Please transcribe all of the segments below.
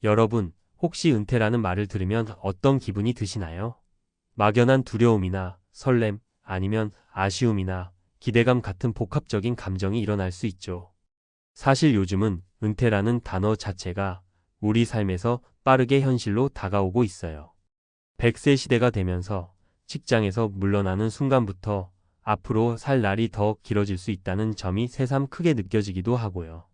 여러분, 혹시 은퇴라는 말을 들으면 어떤 기분이 드시나요? 막연한 두려움이나 설렘, 아니면 아쉬움이나 기대감 같은 복합적인 감정이 일어날 수 있죠. 사실 요즘은 은퇴라는 단어 자체가 우리 삶에서 빠르게 현실로 다가오고 있어요. 100세 시대가 되면서 직장에서 물러나는 순간부터 앞으로 살 날이 더 길어질 수 있다는 점이 새삼 크게 느껴지기도 하고요.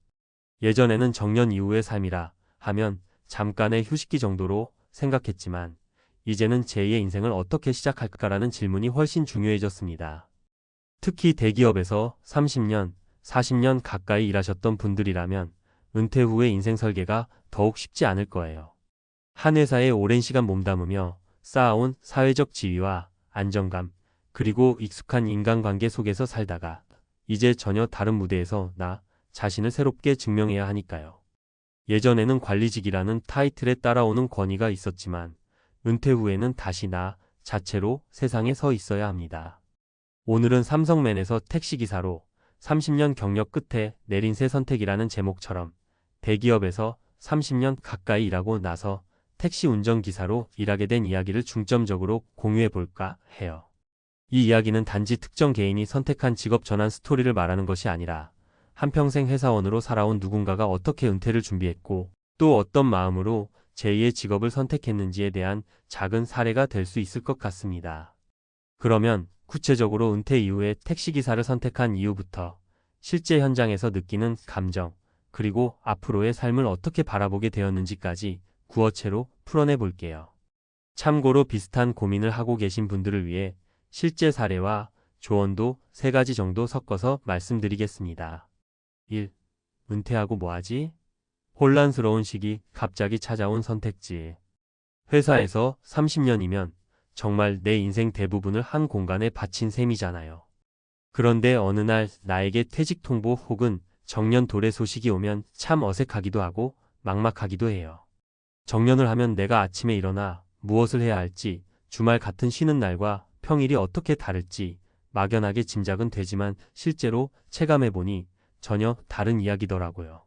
예전에는 정년 이후의 삶이라 하면 잠깐의 휴식기 정도로 생각했지만 이제는 제2의 인생을 어떻게 시작할까라는 질문이 훨씬 중요해졌습니다. 특히 대기업에서 30년, 40년 가까이 일하셨던 분들이라면 은퇴 후의 인생 설계가 더욱 쉽지 않을 거예요. 한 회사에 오랜 시간 몸담으며 쌓아온 사회적 지위와 안정감, 그리고 익숙한 인간관계 속에서 살다가 이제 전혀 다른 무대에서 나 자신을 새롭게 증명해야 하니까요. 예전에는 관리직이라는 타이틀에 따라오는 권위가 있었지만 은퇴 후에는 다시 나 자체로 세상에 서 있어야 합니다. 오늘은 삼성맨에서 택시기사로 30년 경력 끝에 내린 새 선택이라는 제목처럼 대기업에서 30년 가까이 일하고 나서 택시 운전기사로 일하게 된 이야기를 중점적으로 공유해 볼까 해요. 이 이야기는 단지 특정 개인이 선택한 직업 전환 스토리를 말하는 것이 아니라 한평생 회사원으로 살아온 누군가가 어떻게 은퇴를 준비했고 또 어떤 마음으로 제2의 직업을 선택했는지에 대한 작은 사례가 될 수 있을 것 같습니다. 그러면 구체적으로 은퇴 이후에 택시기사를 선택한 이유부터 실제 현장에서 느끼는 감정, 그리고 앞으로의 삶을 어떻게 바라보게 되었는지까지 구어체로 풀어내 볼게요. 참고로 비슷한 고민을 하고 계신 분들을 위해 실제 사례와 조언도 3가지 정도 섞어서 말씀드리겠습니다. 1. 은퇴하고 뭐하지? 혼란스러운 시기, 갑자기 찾아온 선택지. 회사에서 30년이면 정말 내 인생 대부분을 한 공간에 바친 셈이잖아요. 그런데 어느 날 나에게 퇴직 통보 혹은 정년 도래 소식이 오면 참 어색하기도 하고 막막하기도 해요. 정년을 하면 내가 아침에 일어나 무엇을 해야 할지, 주말 같은 쉬는 날과 평일이 어떻게 다를지 막연하게 짐작은 되지만 실제로 체감해보니 전혀 다른 이야기더라고요.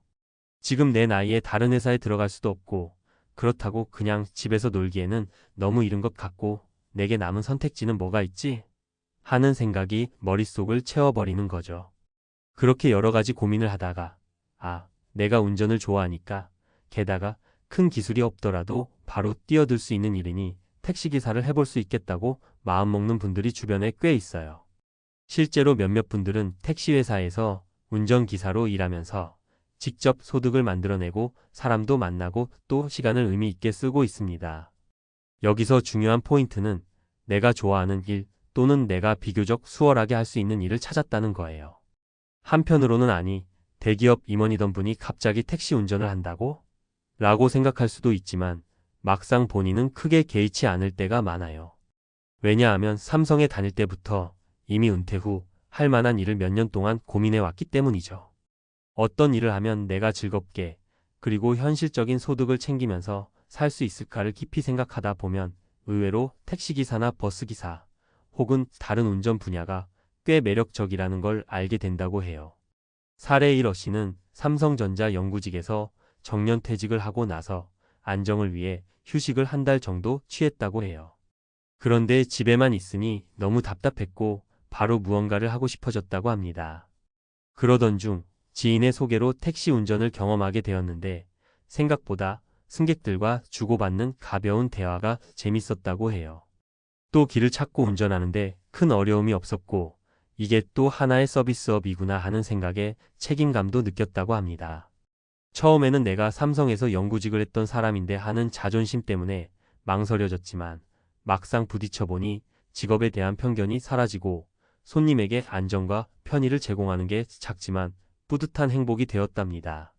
지금 내 나이에 다른 회사에 들어갈 수도 없고 그렇다고 그냥 집에서 놀기에는 너무 이른 것 같고 내게 남은 선택지는 뭐가 있지? 하는 생각이 머릿속을 채워버리는 거죠. 그렇게 여러 가지 고민을 하다가 내가 운전을 좋아하니까 게다가 큰 기술이 없더라도 바로 뛰어들 수 있는 일이니 택시기사를 해볼 수 있겠다고 마음먹는 분들이 주변에 꽤 있어요. 실제로 몇몇 분들은 택시회사에서 운전기사로 일하면서 직접 소득을 만들어내고 사람도 만나고 또 시간을 의미 있게 쓰고 있습니다. 여기서 중요한 포인트는 내가 좋아하는 일 또는 내가 비교적 수월하게 할 수 있는 일을 찾았다는 거예요. 한편으로는 대기업 임원이던 분이 갑자기 택시 운전을 한다고? 라고 생각할 수도 있지만 막상 본인은 크게 개의치 않을 때가 많아요. 왜냐하면 삼성에 다닐 때부터 이미 은퇴 후 할 만한 일을 몇 년 동안 고민해 왔기 때문이죠. 어떤 일을 하면 내가 즐겁게 그리고 현실적인 소득을 챙기면서 살 수 있을까를 깊이 생각하다 보면 의외로 택시기사나 버스기사 혹은 다른 운전 분야가 꽤 매력적이라는 걸 알게 된다고 해요. 사례 1어 씨는 삼성전자 연구직에서 정년퇴직을 하고 나서 안정을 위해 휴식을 한 달 정도 취했다고 해요. 그런데 집에만 있으니 너무 답답했고 바로 무언가를 하고 싶어졌다고 합니다. 그러던 중 지인의 소개로 택시 운전을 경험하게 되었는데 생각보다 승객들과 주고받는 가벼운 대화가 재밌었다고 해요. 또 길을 찾고 운전하는데 큰 어려움이 없었고 이게 또 하나의 서비스업이구나 하는 생각에 책임감도 느꼈다고 합니다. 처음에는 내가 삼성에서 연구직을 했던 사람인데 하는 자존심 때문에 망설여졌지만 막상 부딪혀보니 직업에 대한 편견이 사라지고 손님에게 안정과 편의를 제공하는 게 작지만 뿌듯한 행복이 되었답니다.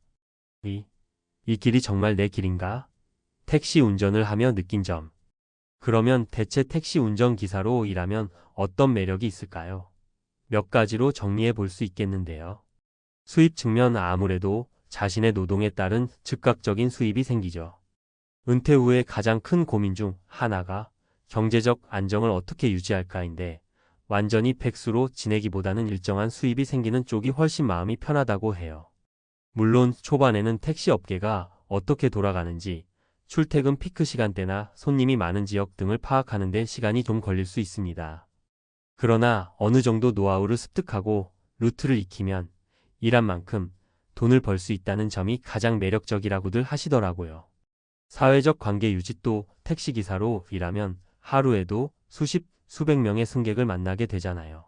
이 길이 정말 내 길인가? 택시 운전을 하며 느낀 점. 그러면 대체 택시 운전기사로 일하면 어떤 매력이 있을까요? 몇 가지로 정리해 볼 수 있겠는데요. 수입 측면 아무래도 자신의 노동에 따른 즉각적인 수입이 생기죠. 은퇴 후에 가장 큰 고민 중 하나가 경제적 안정을 어떻게 유지할까인데 완전히 백수로 지내기보다는 일정한 수입이 생기는 쪽이 훨씬 마음이 편하다고 해요. 물론 초반에는 택시 업계가 어떻게 돌아가는지 출퇴근 피크 시간대나 손님이 많은 지역 등을 파악하는 데 시간이 좀 걸릴 수 있습니다. 그러나 어느 정도 노하우를 습득하고 루트를 익히면 일한 만큼 돈을 벌 수 있다는 점이 가장 매력적이라고들 하시더라고요. 사회적 관계 유지 또 택시기사로 일하면 하루에도 수십, 수백 명의 승객을 만나게 되잖아요.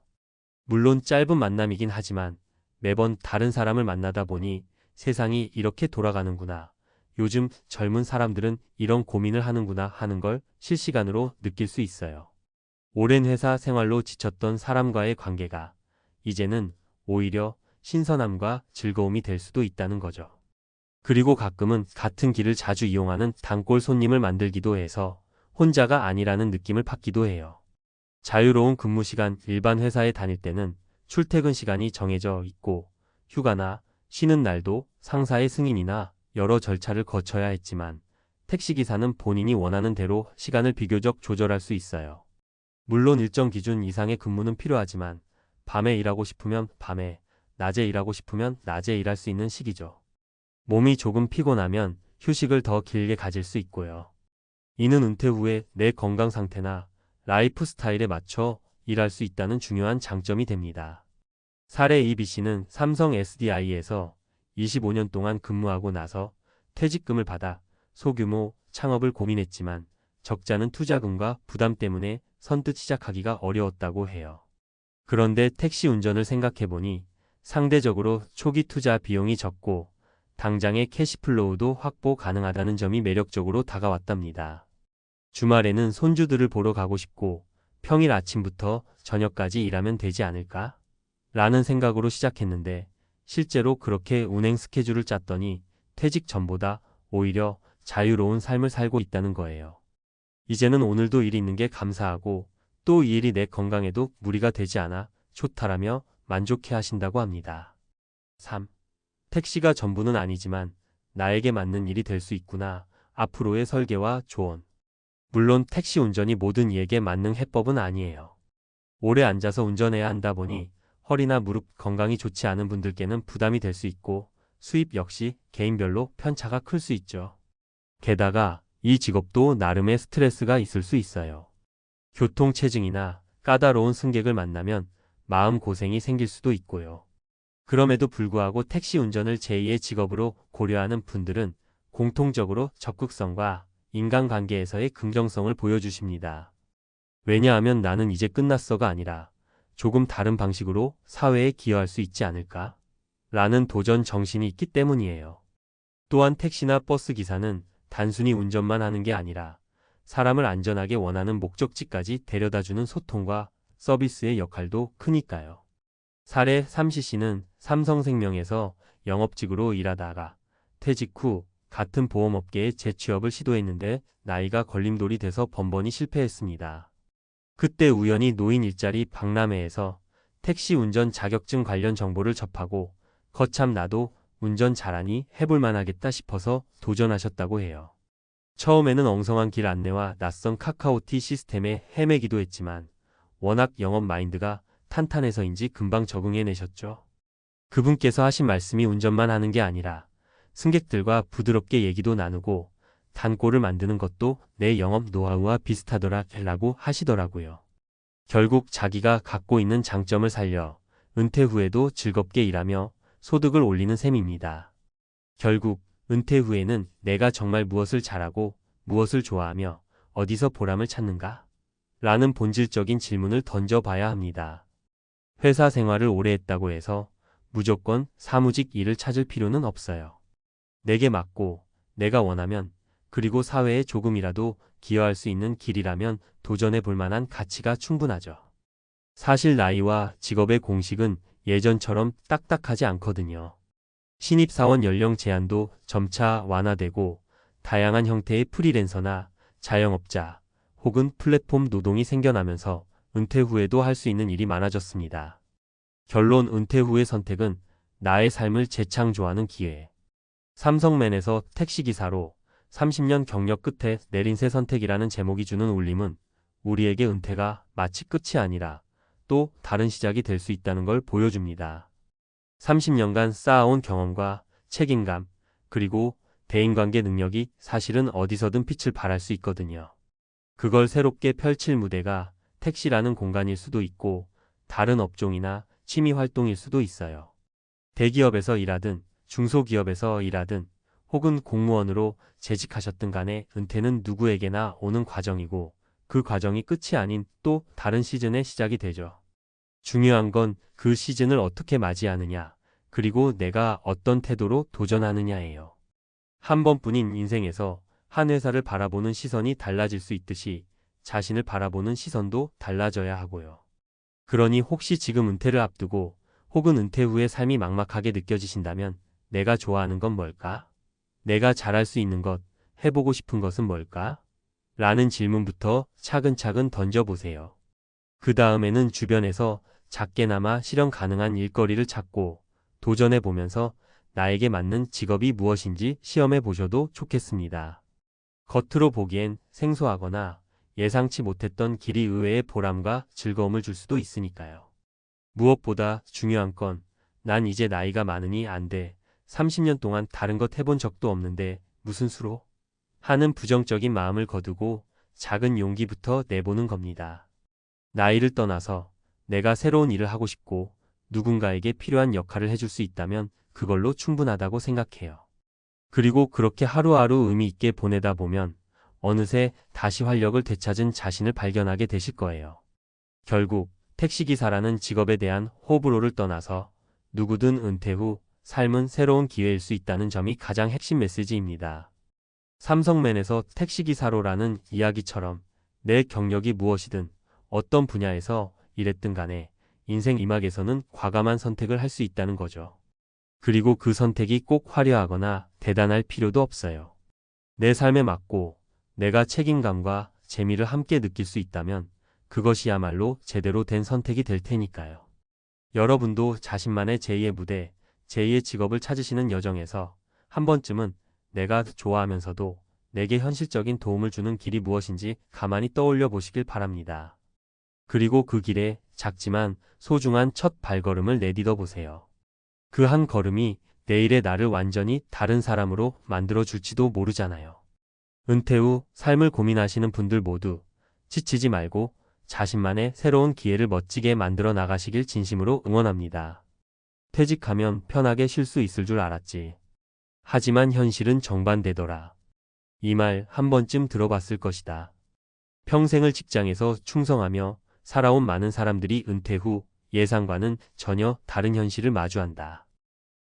물론 짧은 만남이긴 하지만 매번 다른 사람을 만나다 보니 세상이 이렇게 돌아가는구나. 요즘 젊은 사람들은 이런 고민을 하는구나 하는 걸 실시간으로 느낄 수 있어요. 오랜 회사 생활로 지쳤던 사람과의 관계가 이제는 오히려 신선함과 즐거움이 될 수도 있다는 거죠. 그리고 가끔은 같은 길을 자주 이용하는 단골 손님을 만들기도 해서 혼자가 아니라는 느낌을 받기도 해요. 자유로운 근무 시간 일반 회사에 다닐 때는 출퇴근 시간이 정해져 있고 휴가나 쉬는 날도 상사의 승인이나 여러 절차를 거쳐야 했지만 택시기사는 본인이 원하는 대로 시간을 비교적 조절할 수 있어요. 물론 일정 기준 이상의 근무는 필요하지만 밤에 일하고 싶으면 밤에, 낮에 일하고 싶으면 낮에 일할 수 있는 시기죠. 몸이 조금 피곤하면 휴식을 더 길게 가질 수 있고요. 이는 은퇴 후에 내 건강 상태나 라이프 스타일에 맞춰 일할 수 있다는 중요한 장점이 됩니다. 사례 이 B씨는 삼성 SDI에서 25년 동안 근무하고 나서 퇴직금을 받아 소규모 창업을 고민했지만 적잖은 투자금과 부담 때문에 선뜻 시작하기가 어려웠다고 해요. 그런데 택시 운전을 생각해보니 상대적으로 초기 투자 비용이 적고 당장의 캐시플로우도 확보 가능하다는 점이 매력적으로 다가왔답니다. 주말에는 손주들을 보러 가고 싶고 평일 아침부터 저녁까지 일하면 되지 않을까? 라는 생각으로 시작했는데 실제로 그렇게 운행 스케줄을 짰더니 퇴직 전보다 오히려 자유로운 삶을 살고 있다는 거예요. 이제는 오늘도 일이 있는 게 감사하고 또 이 일이 내 건강에도 무리가 되지 않아 좋다라며 만족해 하신다고 합니다. 3. 택시가 전부는 아니지만 나에게 맞는 일이 될 수 있구나. 앞으로의 설계와 조언. 물론 택시 운전이 모든 이에게 맞는 해법은 아니에요. 오래 앉아서 운전해야 한다 보니 허리나 무릎 건강이 좋지 않은 분들께는 부담이 될 수 있고 수입 역시 개인별로 편차가 클 수 있죠. 게다가 이 직업도 나름의 스트레스가 있을 수 있어요. 교통체증이나 까다로운 승객을 만나면 마음고생이 생길 수도 있고요. 그럼에도 불구하고 택시 운전을 제2의 직업으로 고려하는 분들은 공통적으로 적극성과 인간관계에서의 긍정성을 보여주십니다. 왜냐하면 나는 이제 끝났어가 아니라 조금 다른 방식으로 사회에 기여할 수 있지 않을까? 라는 도전 정신이 있기 때문이에요. 또한 택시나 버스 기사는 단순히 운전만 하는 게 아니라 사람을 안전하게 원하는 목적지까지 데려다주는 소통과 서비스의 역할도 크니까요. 사례 3CC는 삼성생명에서 영업직으로 일하다가 퇴직 후 같은 보험업계에 재취업을 시도했는데 나이가 걸림돌이 돼서 번번이 실패했습니다. 그때 우연히 노인 일자리 박람회에서 택시 운전 자격증 관련 정보를 접하고 거참 나도 운전 잘하니 해볼 만하겠다 싶어서 도전하셨다고 해요. 처음에는 엉성한 길 안내와 낯선 카카오티 시스템에 헤매기도 했지만 워낙 영업 마인드가 탄탄해서인지 금방 적응해내셨죠. 그분께서 하신 말씀이 운전만 하는 게 아니라 승객들과 부드럽게 얘기도 나누고 단골을 만드는 것도 내 영업 노하우와 비슷하더라 라고 하시더라고요. 결국 자기가 갖고 있는 장점을 살려 은퇴 후에도 즐겁게 일하며 소득을 올리는 셈입니다. 결국 은퇴 후에는 내가 정말 무엇을 잘하고 무엇을 좋아하며 어디서 보람을 찾는가? 라는 본질적인 질문을 던져봐야 합니다. 회사 생활을 오래 했다고 해서 무조건 사무직 일을 찾을 필요는 없어요. 내게 맞고 내가 원하면 그리고 사회에 조금이라도 기여할 수 있는 길이라면 도전해 볼 만한 가치가 충분하죠. 사실 나이와 직업의 공식은 예전처럼 딱딱하지 않거든요. 신입사원 연령 제한도 점차 완화되고 다양한 형태의 프리랜서나 자영업자 혹은 플랫폼 노동이 생겨나면서 은퇴 후에도 할 수 있는 일이 많아졌습니다. 결론 은퇴 후의 선택은 나의 삶을 재창조하는 기회. 삼성맨에서 택시기사로 30년 경력 끝에 내린 새 선택이라는 제목이 주는 울림은 우리에게 은퇴가 마치 끝이 아니라 또 다른 시작이 될 수 있다는 걸 보여줍니다. 30년간 쌓아온 경험과 책임감, 그리고 대인관계 능력이 사실은 어디서든 빛을 발할 수 있거든요. 그걸 새롭게 펼칠 무대가 택시라는 공간일 수도 있고 다른 업종이나 취미 활동일 수도 있어요. 대기업에서 일하든 중소기업에서 일하든 혹은 공무원으로 재직하셨든 간에 은퇴는 누구에게나 오는 과정이고 그 과정이 끝이 아닌 또 다른 시즌의 시작이 되죠. 중요한 건 그 시즌을 어떻게 맞이하느냐, 그리고 내가 어떤 태도로 도전하느냐예요. 한 번뿐인 인생에서 한 회사를 바라보는 시선이 달라질 수 있듯이 자신을 바라보는 시선도 달라져야 하고요. 그러니 혹시 지금 은퇴를 앞두고 혹은 은퇴 후의 삶이 막막하게 느껴지신다면 내가 좋아하는 건 뭘까? 내가 잘할 수 있는 것, 해보고 싶은 것은 뭘까? 라는 질문부터 차근차근 던져보세요. 그 다음에는 주변에서 작게나마 실현 가능한 일거리를 찾고 도전해보면서 나에게 맞는 직업이 무엇인지 시험해 보셔도 좋겠습니다. 겉으로 보기엔 생소하거나 예상치 못했던 길이 의외의 보람과 즐거움을 줄 수도 있으니까요. 무엇보다 중요한 건 난 이제 나이가 많으니 안 돼. 30년 동안 다른 것 해본 적도 없는데 무슨 수로? 하는 부정적인 마음을 거두고 작은 용기부터 내보는 겁니다. 나이를 떠나서 내가 새로운 일을 하고 싶고 누군가에게 필요한 역할을 해줄 수 있다면 그걸로 충분하다고 생각해요. 그리고 그렇게 하루하루 의미 있게 보내다 보면 어느새 다시 활력을 되찾은 자신을 발견하게 되실 거예요. 결국 택시기사라는 직업에 대한 호불호를 떠나서 누구든 은퇴 후 삶은 새로운 기회일 수 있다는 점이 가장 핵심 메시지입니다. 삼성맨에서 택시기사로라는 이야기처럼 내 경력이 무엇이든 어떤 분야에서 일했든 간에 인생 이막에서는 과감한 선택을 할 수 있다는 거죠. 그리고 그 선택이 꼭 화려하거나 대단할 필요도 없어요. 내 삶에 맞고 내가 책임감과 재미를 함께 느낄 수 있다면 그것이야말로 제대로 된 선택이 될 테니까요. 여러분도 자신만의 제2의 무대, 제2의 직업을 찾으시는 여정에서 한 번쯤은 내가 좋아하면서도 내게 현실적인 도움을 주는 길이 무엇인지 가만히 떠올려 보시길 바랍니다. 그리고 그 길에 작지만 소중한 첫 발걸음을 내딛어 보세요. 그 한 걸음이 내일의 나를 완전히 다른 사람으로 만들어 줄지도 모르잖아요. 은퇴 후 삶을 고민하시는 분들 모두 지치지 말고 자신만의 새로운 기회를 멋지게 만들어 나가시길 진심으로 응원합니다. 퇴직하면 편하게 쉴 수 있을 줄 알았지. 하지만 현실은 정반대더라. 이 말 한 번쯤 들어봤을 것이다. 평생을 직장에서 충성하며 살아온 많은 사람들이 은퇴 후 예상과는 전혀 다른 현실을 마주한다.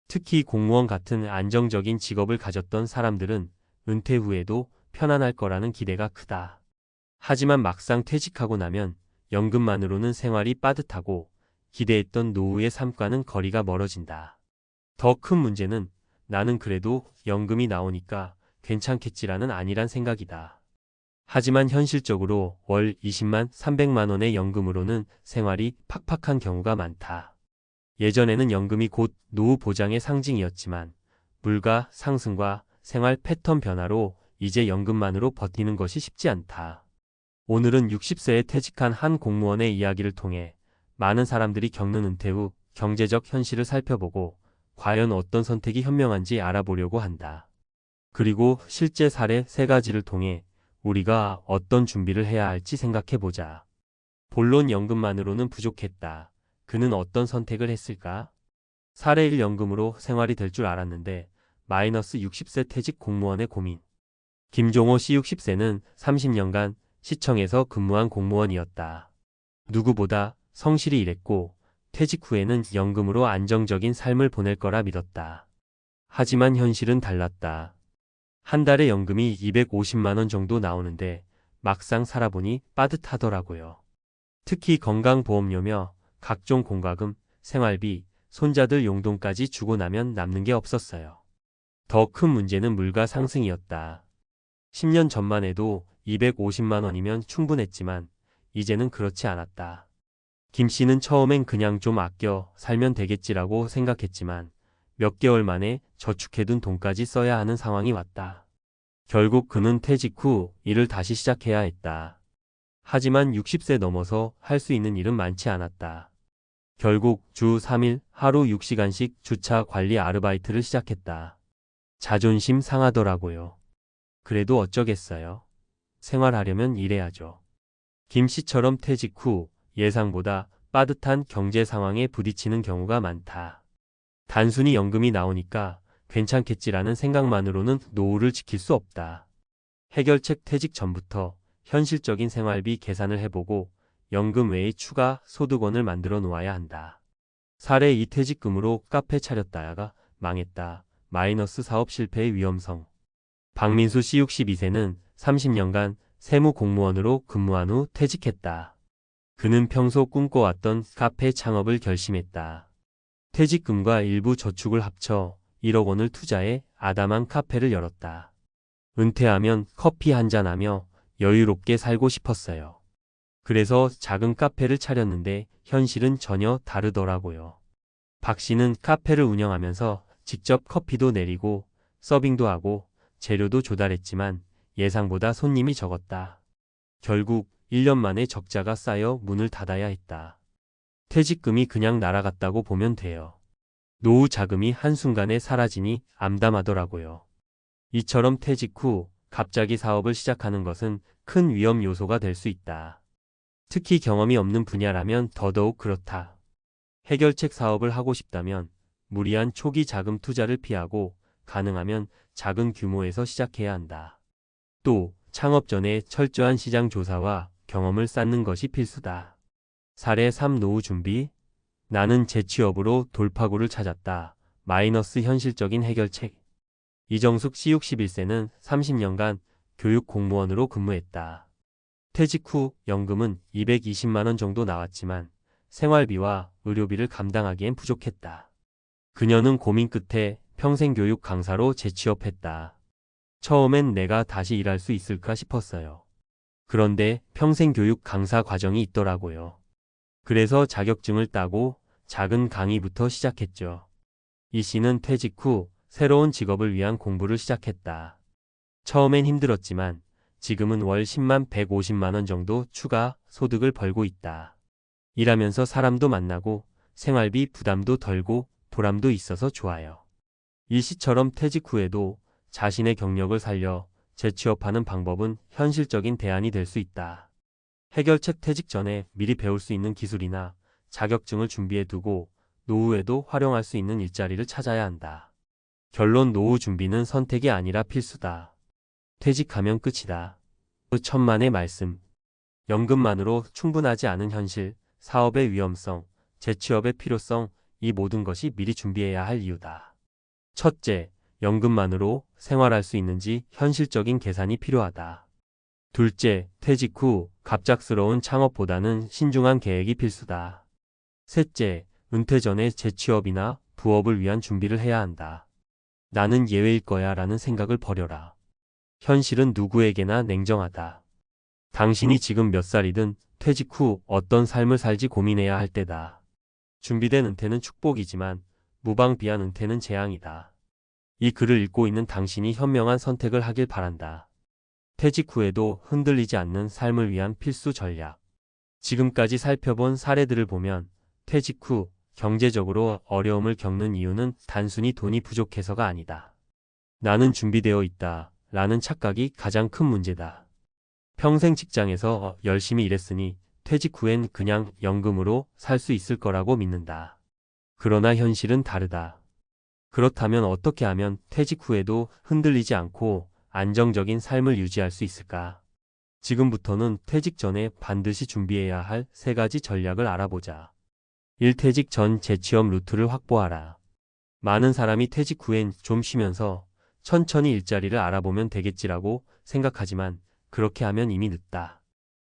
특히 공무원 같은 안정적인 직업을 가졌던 사람들은 은퇴 후에도 편안할 거라는 기대가 크다. 하지만 막상 퇴직하고 나면 연금만으로는 생활이 빠듯하고 기대했던 노후의 삶과는 거리가 멀어진다. 더 큰 문제는 나는 그래도 연금이 나오니까 괜찮겠지라는 아니란 생각이다. 하지만 현실적으로 월 20만 300만 원의 연금으로는 생활이 팍팍한 경우가 많다. 예전에는 연금이 곧 노후 보장의 상징이었지만 물가 상승과 생활 패턴 변화로 이제 연금만으로 버티는 것이 쉽지 않다. 오늘은 60세에 퇴직한 한 공무원의 이야기를 통해 많은 사람들이 겪는 은퇴 후 경제적 현실을 살펴보고 과연 어떤 선택이 현명한지 알아보려고 한다. 그리고 실제 사례 3가지를 통해 우리가 어떤 준비를 해야 할지 생각해보자. 본론 연금만으로는 부족했다. 그는 어떤 선택을 했을까? 사례 1 연금으로 생활이 될 줄 알았는데 마이너스 60세 퇴직 공무원의 고민. 김종호 씨 60세는 30년간 시청에서 근무한 공무원이었다. 누구보다 성실히 일했고 퇴직 후에는 연금으로 안정적인 삶을 보낼 거라 믿었다. 하지만 현실은 달랐다. 한 달에 연금이 250만 원 정도 나오는데 막상 살아보니 빠듯하더라고요. 특히 건강보험료며 각종 공과금, 생활비, 손자들 용돈까지 주고 나면 남는 게 없었어요. 더 큰 문제는 물가 상승이었다. 10년 전만 해도 250만 원이면 충분했지만 이제는 그렇지 않았다. 김 씨는 처음엔 그냥 좀 아껴 살면 되겠지라고 생각했지만 몇 개월 만에 저축해둔 돈까지 써야 하는 상황이 왔다. 결국 그는 퇴직 후 일을 다시 시작해야 했다. 하지만 60세 넘어서 할 수 있는 일은 많지 않았다. 결국 주 3일 하루 6시간씩 주차 관리 아르바이트를 시작했다. 자존심 상하더라고요. 그래도 어쩌겠어요. 생활하려면 일해야죠. 김 씨처럼 퇴직 후 예상보다 빠듯한 경제 상황에 부딪히는 경우가 많다. 단순히 연금이 나오니까 괜찮겠지라는 생각만으로는 노후를 지킬 수 없다. 해결책 퇴직 전부터 현실적인 생활비 계산을 해보고 연금 외의 추가 소득원을 만들어 놓아야 한다. 사례 이 퇴직금으로 카페 차렸다가 망했다. 마이너스 사업 실패의 위험성. 박민수 씨 62세는 30년간 세무공무원으로 근무한 후 퇴직했다. 그는 평소 꿈꿔왔던 카페 창업을 결심했다. 퇴직금과 일부 저축을 합쳐 1억 원을 투자해 아담한 카페를 열었다. 은퇴하면 커피 한잔하며 여유롭게 살고 싶었어요. 그래서 작은 카페를 차렸는데 현실은 전혀 다르더라고요. 박 씨는 카페를 운영하면서 직접 커피도 내리고 서빙도 하고 재료도 조달했지만 예상보다 손님이 적었다. 결국 1년 만에 적자가 쌓여 문을 닫아야 했다. 퇴직금이 그냥 날아갔다고 보면 돼요. 노후 자금이 한순간에 사라지니 암담하더라고요. 이처럼 퇴직 후 갑자기 사업을 시작하는 것은 큰 위험 요소가 될 수 있다. 특히 경험이 없는 분야라면 더더욱 그렇다. 해결책 사업을 하고 싶다면 무리한 초기 자금 투자를 피하고 가능하면 작은 규모에서 시작해야 한다. 또 창업 전에 철저한 시장 조사와 경험을 쌓는 것이 필수다. 사례 3 노후 준비. 나는 재취업으로 돌파구를 찾았다. 마이너스 현실적인 해결책. 이정숙 씨 61세는 30년간 교육 공무원으로 근무했다. 퇴직 후 연금은 220만 원 정도 나왔지만 생활비와 의료비를 감당하기엔 부족했다. 그녀는 고민 끝에 평생교육 강사로 재취업했다. 처음엔 내가 다시 일할 수 있을까 싶었어요. 그런데 평생교육 강사 과정이 있더라고요. 그래서 자격증을 따고 작은 강의부터 시작했죠. 이 씨는 퇴직 후 새로운 직업을 위한 공부를 시작했다. 처음엔 힘들었지만 지금은 월 10만 150만 원 정도 추가 소득을 벌고 있다. 일하면서 사람도 만나고 생활비 부담도 덜고 보람도 있어서 좋아요. 이 씨처럼 퇴직 후에도 자신의 경력을 살려 재취업하는 방법은 현실적인 대안이 될 수 있다. 해결책 퇴직 전에 미리 배울 수 있는 기술이나 자격증을 준비해 두고 노후에도 활용할 수 있는 일자리를 찾아야 한다. 결론 노후 준비는 선택이 아니라 필수다. 퇴직하면 끝이다. 천만의 말씀. 연금만으로 충분하지 않은 현실, 사업의 위험성, 재취업의 필요성, 이 모든 것이 미리 준비해야 할 이유다. 첫째, 연금만으로 생활할 수 있는지 현실적인 계산이 필요하다. 둘째, 퇴직 후 갑작스러운 창업보다는 신중한 계획이 필수다. 셋째, 은퇴 전에 재취업이나 부업을 위한 준비를 해야 한다. 나는 예외일 거야 라는 생각을 버려라. 현실은 누구에게나 냉정하다. 당신이 지금 몇 살이든 퇴직 후 어떤 삶을 살지 고민해야 할 때다. 준비된 은퇴는 축복이지만 무방비한 은퇴는 재앙이다. 이 글을 읽고 있는 당신이 현명한 선택을 하길 바란다. 퇴직 후에도 흔들리지 않는 삶을 위한 필수 전략. 지금까지 살펴본 사례들을 보면 퇴직 후 경제적으로 어려움을 겪는 이유는 단순히 돈이 부족해서가 아니다. 나는 준비되어 있다 라는 착각이 가장 큰 문제다. 평생 직장에서 열심히 일했으니 퇴직 후엔 그냥 연금으로 살 수 있을 거라고 믿는다. 그러나 현실은 다르다. 그렇다면 어떻게 하면 퇴직 후에도 흔들리지 않고 안정적인 삶을 유지할 수 있을까? 지금부터는 퇴직 전에 반드시 준비해야 할 3가지 전략을 알아보자. 1. 퇴직 전 재취업 루트를 확보하라. 많은 사람이 퇴직 후엔 좀 쉬면서 천천히 일자리를 알아보면 되겠지라고 생각하지만 그렇게 하면 이미 늦다.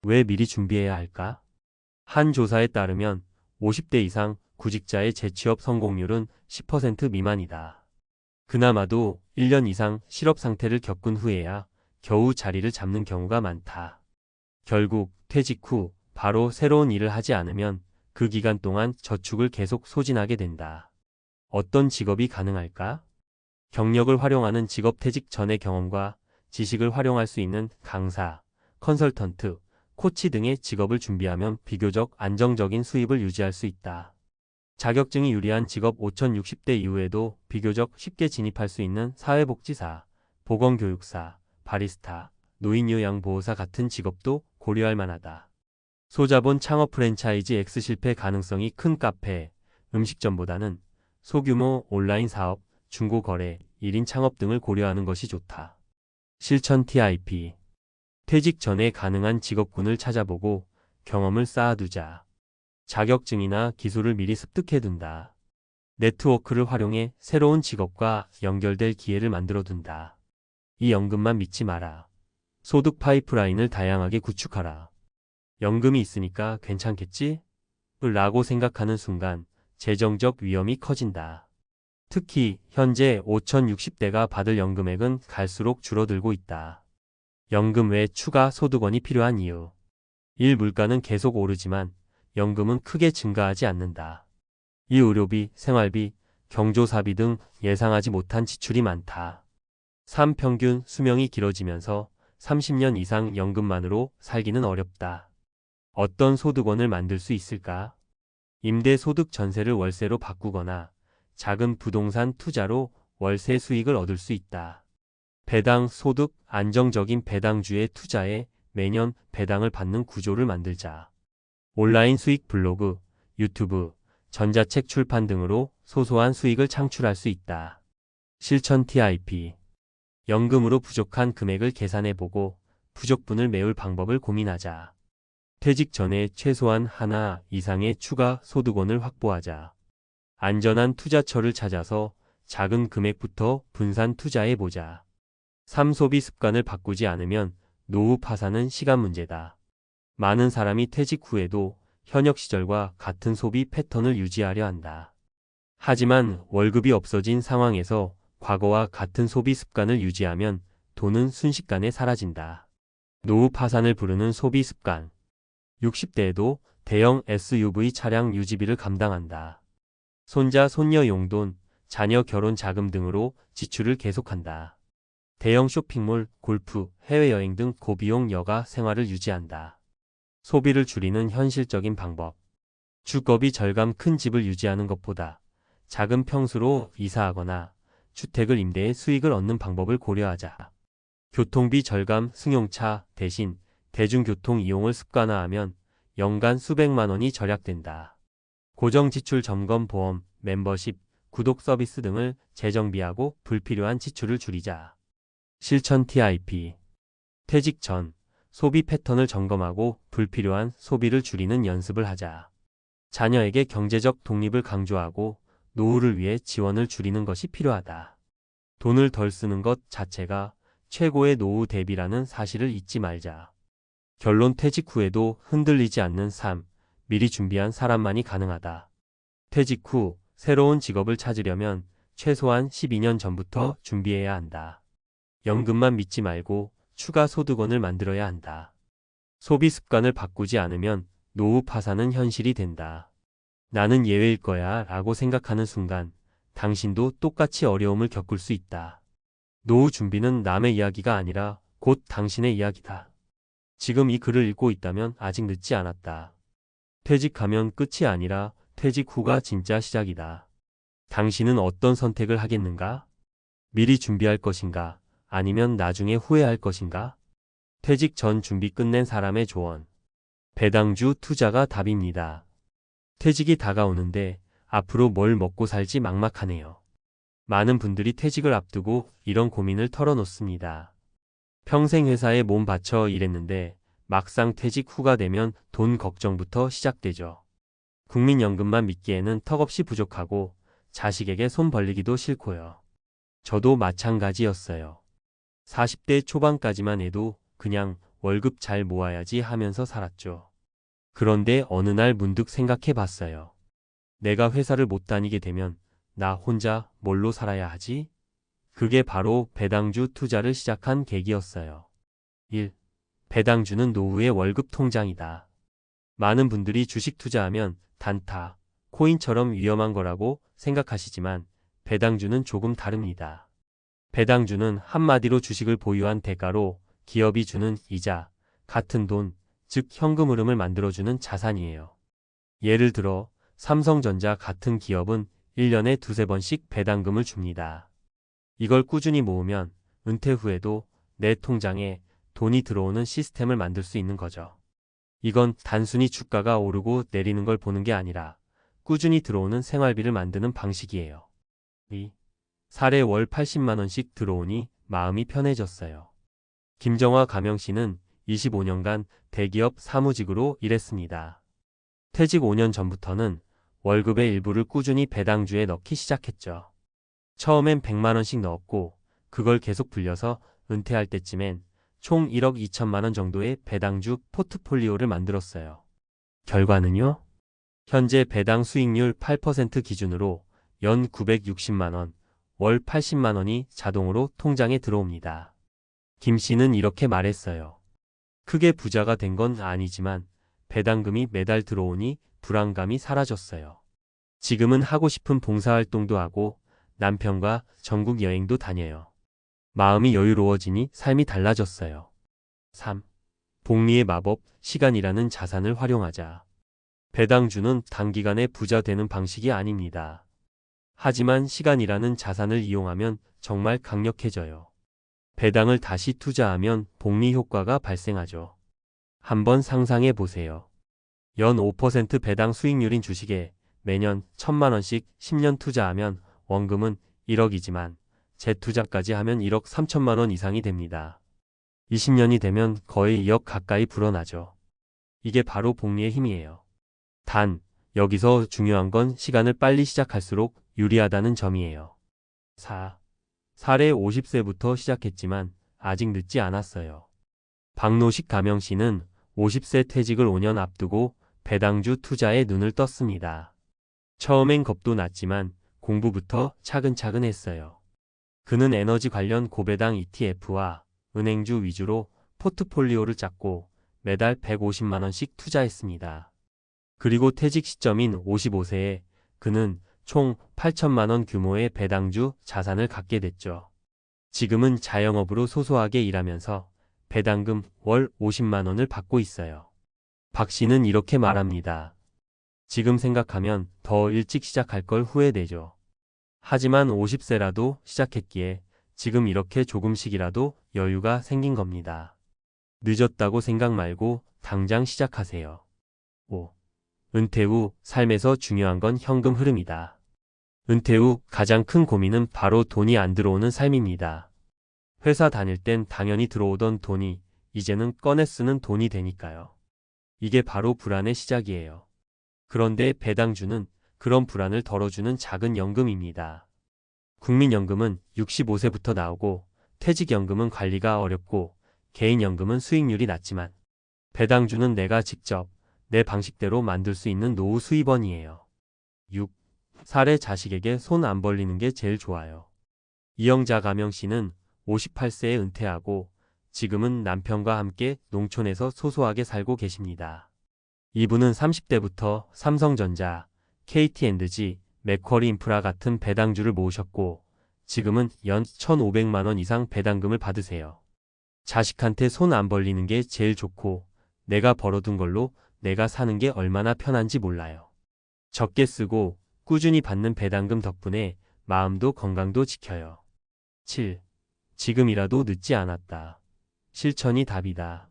왜 미리 준비해야 할까? 한 조사에 따르면 50대 이상 구직자의 재취업 성공률은 10% 미만이다. 그나마도 1년 이상 실업 상태를 겪은 후에야 겨우 자리를 잡는 경우가 많다. 결국 퇴직 후 바로 새로운 일을 하지 않으면 그 기간 동안 저축을 계속 소진하게 된다. 어떤 직업이 가능할까? 경력을 활용하는 직업 퇴직 전의 경험과 지식을 활용할 수 있는 강사, 컨설턴트, 코치 등의 직업을 준비하면 비교적 안정적인 수입을 유지할 수 있다. 자격증이 유리한 직업 5060대 이후에도 비교적 쉽게 진입할 수 있는 사회복지사, 보건교육사, 바리스타, 노인요양보호사 같은 직업도 고려할 만하다. 소자본 창업 프랜차이즈 X 실패 가능성이 큰 카페, 음식점보다는 소규모 온라인 사업, 중고거래, 1인 창업 등을 고려하는 것이 좋다. 실천 TIP. 퇴직 전에 가능한 직업군을 찾아보고 경험을 쌓아두자. 자격증이나 기술을 미리 습득해둔다. 네트워크를 활용해 새로운 직업과 연결될 기회를 만들어둔다. 이 연금만 믿지 마라. 소득 파이프라인을 다양하게 구축하라. 연금이 있으니까 괜찮겠지? 라고 생각하는 순간 재정적 위험이 커진다. 특히 현재 5060대가 받을 연금액은 갈수록 줄어들고 있다. 연금 외 추가 소득원이 필요한 이유. 1. 물가는 계속 오르지만 연금은 크게 증가하지 않는다. 2. 의료비, 생활비, 경조사비 등 예상하지 못한 지출이 많다. 3. 평균 수명이 길어지면서 30년 이상 연금만으로 살기는 어렵다. 어떤 소득원을 만들 수 있을까? 임대소득 전세를 월세로 바꾸거나 작은 부동산 투자로 월세 수익을 얻을 수 있다. 배당 소득, 안정적인 배당주에 투자해 매년 배당을 받는 구조를 만들자. 온라인 수익 블로그, 유튜브, 전자책 출판 등으로 소소한 수익을 창출할 수 있다. 실천 TIP. 연금으로 부족한 금액을 계산해보고 부족분을 메울 방법을 고민하자. 퇴직 전에 최소한 하나 이상의 추가 소득원을 확보하자. 안전한 투자처를 찾아서 작은 금액부터 분산 투자해보자. 3. 소비 습관을 바꾸지 않으면 노후 파산은 시간 문제다. 많은 사람이 퇴직 후에도 현역 시절과 같은 소비 패턴을 유지하려 한다. 하지만 월급이 없어진 상황에서 과거와 같은 소비 습관을 유지하면 돈은 순식간에 사라진다. 노후 파산을 부르는 소비 습관. 60대에도 대형 SUV 차량 유지비를 감당한다. 손자, 손녀 용돈, 자녀 결혼 자금 등으로 지출을 계속한다. 대형 쇼핑몰, 골프, 해외여행 등 고비용 여가 생활을 유지한다. 소비를 줄이는 현실적인 방법. 주거비 절감. 큰 집을 유지하는 것보다 작은 평수로 이사하거나 주택을 임대해 수익을 얻는 방법을 고려하자. 교통비 절감. 승용차 대신 대중교통 이용을 습관화하면 연간 수백만 원이 절약된다. 고정지출 점검. 보험, 멤버십, 구독 서비스 등을 재정비하고 불필요한 지출을 줄이자. 실천 TIP. 퇴직 전 소비 패턴을 점검하고 불필요한 소비를 줄이는 연습을 하자. 자녀에게 경제적 독립을 강조하고 노후를 위해 지원을 줄이는 것이 필요하다. 돈을 덜 쓰는 것 자체가 최고의 노후 대비라는 사실을 잊지 말자. 결론. 퇴직 후에도 흔들리지 않는 삶, 미리 준비한 사람만이 가능하다. 퇴직 후 새로운 직업을 찾으려면 최소한 12년 전부터 준비해야 한다. 연금만 믿지 말고 추가 소득원을 만들어야 한다. 소비 습관을 바꾸지 않으면 노후 파산은 현실이 된다. 나는 예외일 거야 라고 생각하는 순간 당신도 똑같이 어려움을 겪을 수 있다. 노후 준비는 남의 이야기가 아니라 곧 당신의 이야기다. 지금 이 글을 읽고 있다면 아직 늦지 않았다. 퇴직하면 끝이 아니라 퇴직 후가 진짜 시작이다. 당신은 어떤 선택을 하겠는가? 미리 준비할 것인가? 아니면 나중에 후회할 것인가? 퇴직 전 준비 끝낸 사람의 조언. 배당주 투자가 답입니다. 퇴직이 다가오는데 앞으로 뭘 먹고 살지 막막하네요. 많은 분들이 퇴직을 앞두고 이런 고민을 털어놓습니다. 평생 회사에 몸 바쳐 일했는데 막상 퇴직 후가 되면 돈 걱정부터 시작되죠. 국민연금만 믿기에는 턱없이 부족하고 자식에게 손 벌리기도 싫고요. 저도 마찬가지였어요. 40대 초반까지만 해도 그냥 월급 잘 모아야지 하면서 살았죠. 그런데 어느 날 문득 생각해 봤어요. 내가 회사를 못 다니게 되면 나 혼자 뭘로 살아야 하지? 그게 바로 배당주 투자를 시작한 계기였어요. 1. 배당주는 노후의 월급 통장이다. 많은 분들이 주식 투자하면 단타, 코인처럼 위험한 거라고 생각하시지만 배당주는 조금 다릅니다. 배당주는 한마디로 주식을 보유한 대가로 기업이 주는 이자, 같은 돈, 즉 현금 흐름을 만들어주는 자산이에요. 예를 들어 삼성전자 같은 기업은 1년에 두세 번씩 배당금을 줍니다. 이걸 꾸준히 모으면 은퇴 후에도 내 통장에 돈이 들어오는 시스템을 만들 수 있는 거죠. 이건 단순히 주가가 오르고 내리는 걸 보는 게 아니라 꾸준히 들어오는 생활비를 만드는 방식이에요. 사례 월 80만 원씩 들어오니 마음이 편해졌어요. 김정화 가명씨는 25년간 대기업 사무직으로 일했습니다. 퇴직 5년 전부터는 월급의 일부를 꾸준히 배당주에 넣기 시작했죠. 처음엔 100만 원씩 넣었고 그걸 계속 불려서 은퇴할 때쯤엔 총 1억 2천만 원 정도의 배당주 포트폴리오를 만들었어요. 결과는요? 현재 배당 수익률 8% 기준으로 연 960만 원, 월 80만 원이 자동으로 통장에 들어옵니다. 김 씨는 이렇게 말했어요. 크게 부자가 된 건 아니지만 배당금이 매달 들어오니 불안감이 사라졌어요. 지금은 하고 싶은 봉사활동도 하고 남편과 전국 여행도 다녀요. 마음이 여유로워지니 삶이 달라졌어요. 3. 복리의 마법, 시간이라는 자산을 활용하자. 배당주는 단기간에 부자 되는 방식이 아닙니다. 하지만 시간이라는 자산을 이용하면 정말 강력해져요. 배당을 다시 투자하면 복리 효과가 발생하죠. 한번 상상해 보세요. 연 5% 배당 수익률인 주식에 매년 1,000만 원씩 10년 투자하면 원금은 1억이지만 재투자까지 하면 1억 3천만 원 이상이 됩니다. 20년이 되면 거의 2억 가까이 불어나죠. 이게 바로 복리의 힘이에요. 단, 여기서 중요한 건 시간을 빨리 시작할수록 유리하다는 점이에요. 4. 사례 50세부터 시작했지만 아직 늦지 않았어요. 박노식 가명씨는 50세 퇴직을 5년 앞두고 배당주 투자에 눈을 떴습니다. 처음엔 겁도 났지만 공부부터 차근차근 했어요. 그는 에너지 관련 고배당 ETF와 은행주 위주로 포트폴리오를 짰고 매달 150만 원씩 투자했습니다. 그리고 퇴직 시점인 55세에 그는 총 8천만 원 규모의 배당주 자산을 갖게 됐죠. 지금은 자영업으로 소소하게 일하면서 배당금 월 50만 원을 받고 있어요. 박 씨는 이렇게 말합니다. 지금 생각하면 더 일찍 시작할 걸 후회되죠. 하지만 50세라도 시작했기에 지금 이렇게 조금씩이라도 여유가 생긴 겁니다. 늦었다고 생각 말고 당장 시작하세요. 5. 은퇴 후 삶에서 중요한 건 현금 흐름이다. 은퇴 후 가장 큰 고민은 바로 돈이 안 들어오는 삶입니다. 회사 다닐 땐 당연히 들어오던 돈이 이제는 꺼내 쓰는 돈이 되니까요. 이게 바로 불안의 시작이에요. 그런데 배당주는 그런 불안을 덜어주는 작은 연금입니다. 국민연금은 65세부터 나오고 퇴직연금은 관리가 어렵고 개인연금은 수익률이 낮지만 배당주는 내가 직접 내 방식대로 만들 수 있는 노후 수입원이에요. 6. 사례 자식에게 손 안 벌리는 게 제일 좋아요. 이영자 가명씨는 58세에 은퇴하고 지금은 남편과 함께 농촌에서 소소하게 살고 계십니다. 이분은 30대부터 삼성전자, KT&G, 맥쿼리 인프라 같은 배당주를 모으셨고 지금은 연 1,500만 원 이상 배당금을 받으세요. 자식한테 손 안 벌리는 게 제일 좋고 내가 벌어둔 걸로 내가 사는 게 얼마나 편한지 몰라요. 적게 쓰고 꾸준히 받는 배당금 덕분에 마음도 건강도 지켜요. 7. 지금이라도 늦지 않았다. 실천이 답이다.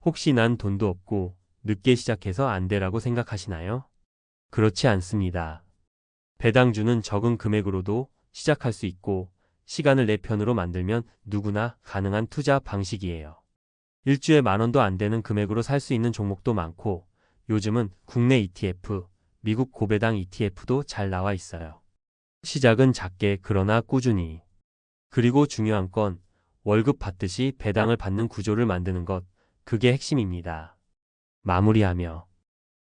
혹시 난 돈도 없고 늦게 시작해서 안 되라고 생각하시나요? 그렇지 않습니다. 배당주는 적은 금액으로도 시작할 수 있고 시간을 내 편으로 만들면 누구나 가능한 투자 방식이에요. 일주에 10,000원도 안 되는 금액으로 살 수 있는 종목도 많고 요즘은 국내 ETF, 미국 고배당 ETF도 잘 나와 있어요. 시작은 작게 그러나 꾸준히. 그리고 중요한 건 월급 받듯이 배당을 받는 구조를 만드는 것, 그게 핵심입니다. 마무리하며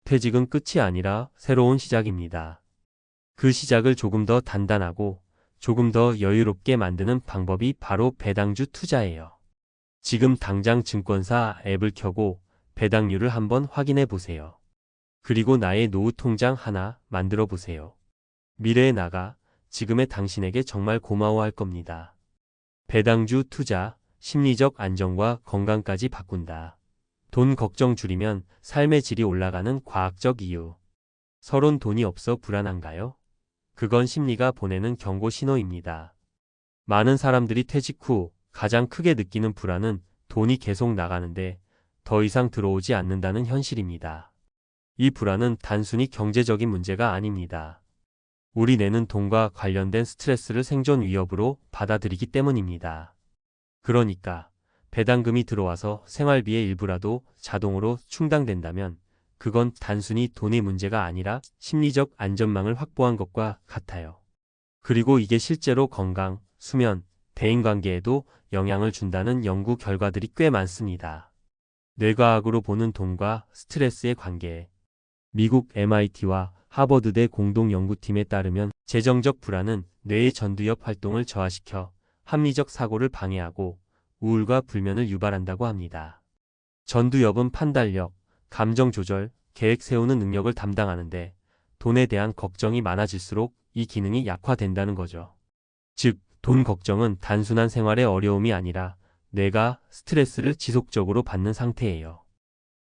퇴직은 끝이 아니라 새로운 시작입니다. 그 시작을 조금 더 단단하고 조금 더 여유롭게 만드는 방법이 바로 배당주 투자예요. 지금 당장 증권사 앱을 켜고 배당률을 한번 확인해 보세요. 그리고 나의 노후 통장 하나 만들어 보세요. 미래에 나가 지금의 당신에게 정말 고마워할 겁니다. 배당주 투자, 심리적 안정과 건강까지 바꾼다. 돈 걱정 줄이면 삶의 질이 올라가는 과학적 이유. 서론 돈이 없어 불안한가요? 그건 심리가 보내는 경고 신호입니다. 많은 사람들이 퇴직 후 가장 크게 느끼는 불안은 돈이 계속 나가는데 더 이상 들어오지 않는다는 현실입니다. 이 불안은 단순히 경제적인 문제가 아닙니다. 우리 뇌는 돈과 관련된 스트레스를 생존 위협으로 받아들이기 때문입니다. 그러니까 배당금이 들어와서 생활비의 일부라도 자동으로 충당된다면 그건 단순히 돈의 문제가 아니라 심리적 안전망을 확보한 것과 같아요. 그리고 이게 실제로 건강, 수면, 대인관계에도 영향을 준다는 연구 결과들이 꽤 많습니다. 뇌과학으로 보는 돈과 스트레스의 관계. 미국 MIT와 하버드대 공동연구팀에 따르면 재정적 불안은 뇌의 전두엽 활동을 저하시켜 합리적 사고를 방해하고 우울과 불면을 유발한다고 합니다. 전두엽은 판단력, 감정 조절, 계획 세우는 능력을 담당하는데 돈에 대한 걱정이 많아질수록 이 기능이 약화된다는 거죠. 즉, 돈 걱정은 단순한 생활의 어려움이 아니라 뇌가 스트레스를 지속적으로 받는 상태예요.